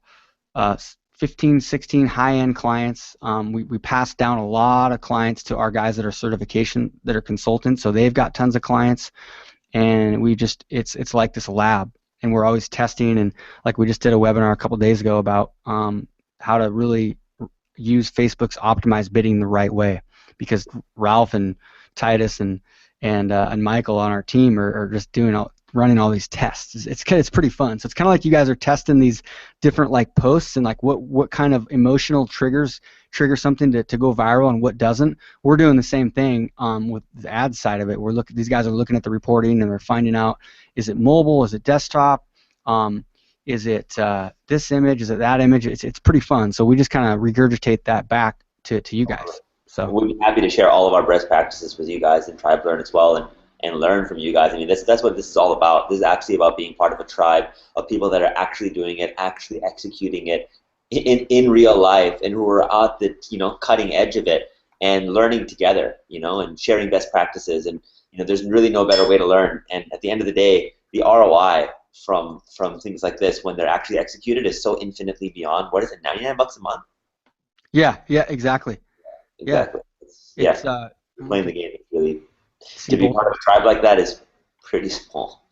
15, 16 high-end clients. We pass down a lot of clients to our guys that are consultants, so they've got tons of clients, and it's like this lab, and we're always testing. And like we just did a webinar a couple days ago about how to really use Facebook's optimized bidding the right way, because Ralph and Titus and Michael on our team are just running all these tests. It's pretty fun. So it's kind of like you guys are testing these different posts, and what kind of emotional triggers trigger something to go viral and what doesn't. We're doing the same thing with the ad side of it. These guys are looking at the reporting, and they're finding out, is it mobile, is it desktop, is it this image, is it that image. It's pretty fun. So we just kind of regurgitate that back to you guys. So we'd be happy to share all of our best practices with you guys and Tribe Learn as well, and learn from you guys. I mean, that's what this is all about. This is actually about being part of a tribe of people that are actually doing it, actually executing it in real life, and who are at the cutting edge of it, and learning together, and sharing best practices. And there's really no better way to learn. And at the end of the day, the ROI from things like this, when they're actually executed, is so infinitely beyond. What is it, $99 a month? Yeah, exactly. Exactly. Yeah. It's playing the game. It's really, to be part of a tribe like that is pretty small.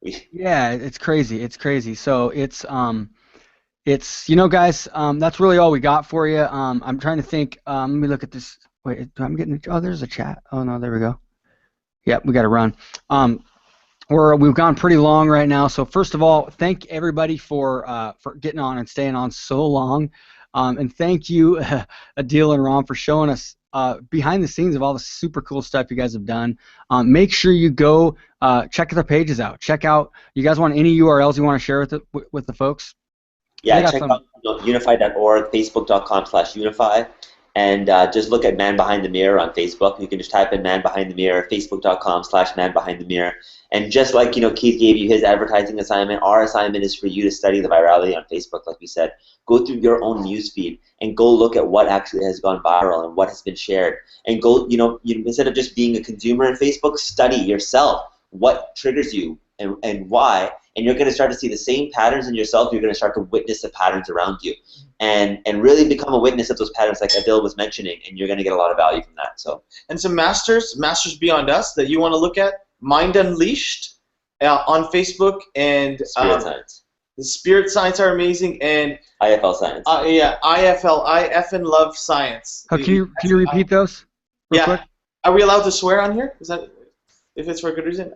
Yeah, it's crazy. It's crazy. So it's guys, that's really all we got for you. I'm trying to think. Let me look at this. Wait, I'm getting. Oh, there's a chat. Oh no, there we go. Yeah, we got to run. We've gone pretty long right now. So first of all, thank everybody for getting on and staying on so long. And thank you, Adil and Ram, for showing us behind the scenes of all the super cool stuff you guys have done. Make sure you go check the pages out. Check out. You guys want any URLs you want to share with the folks? Yeah, check out unify.org, facebook.com/unify, And just look at Man Behind the Mirror on Facebook. You can just type in Man Behind the Mirror, facebook.com/Man Behind the Mirror. And just like, Keith gave you his advertising assignment, our assignment is for you to study the virality on Facebook, like we said. Go through your own newsfeed and go look at what actually has gone viral and what has been shared. And go, instead of just being a consumer in Facebook, study yourself what triggers you and why. And you're going to start to see the same patterns in yourself. You're going to start to witness the patterns around you. And really become a witness of those patterns like Adil was mentioning, and you're going to get a lot of value from that. So, and some masters beyond us that you want to look at, Mind Unleashed on Facebook, and Spirit Science. The Spirit Science are amazing, and IFL Science. Yeah, IFL, I effing love science. Oh, can you repeat those? Real quick? Are we allowed to swear on here? Is that, if it's for a good reason?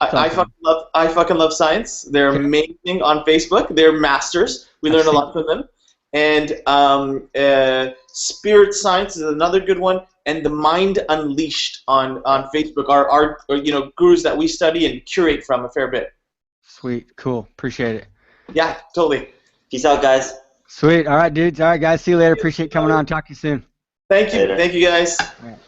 I fucking love science. They're amazing on Facebook. They're masters. We learn a lot from them. And Spirit Science is another good one, and the Mind Unleashed on Facebook are gurus that we study and curate from a fair bit. Sweet, cool, appreciate it. Yeah, totally. Peace out, guys. Sweet, all right, dudes. All right, guys, see you later. Appreciate coming on. Talk to you soon. Thank you, guys. All right.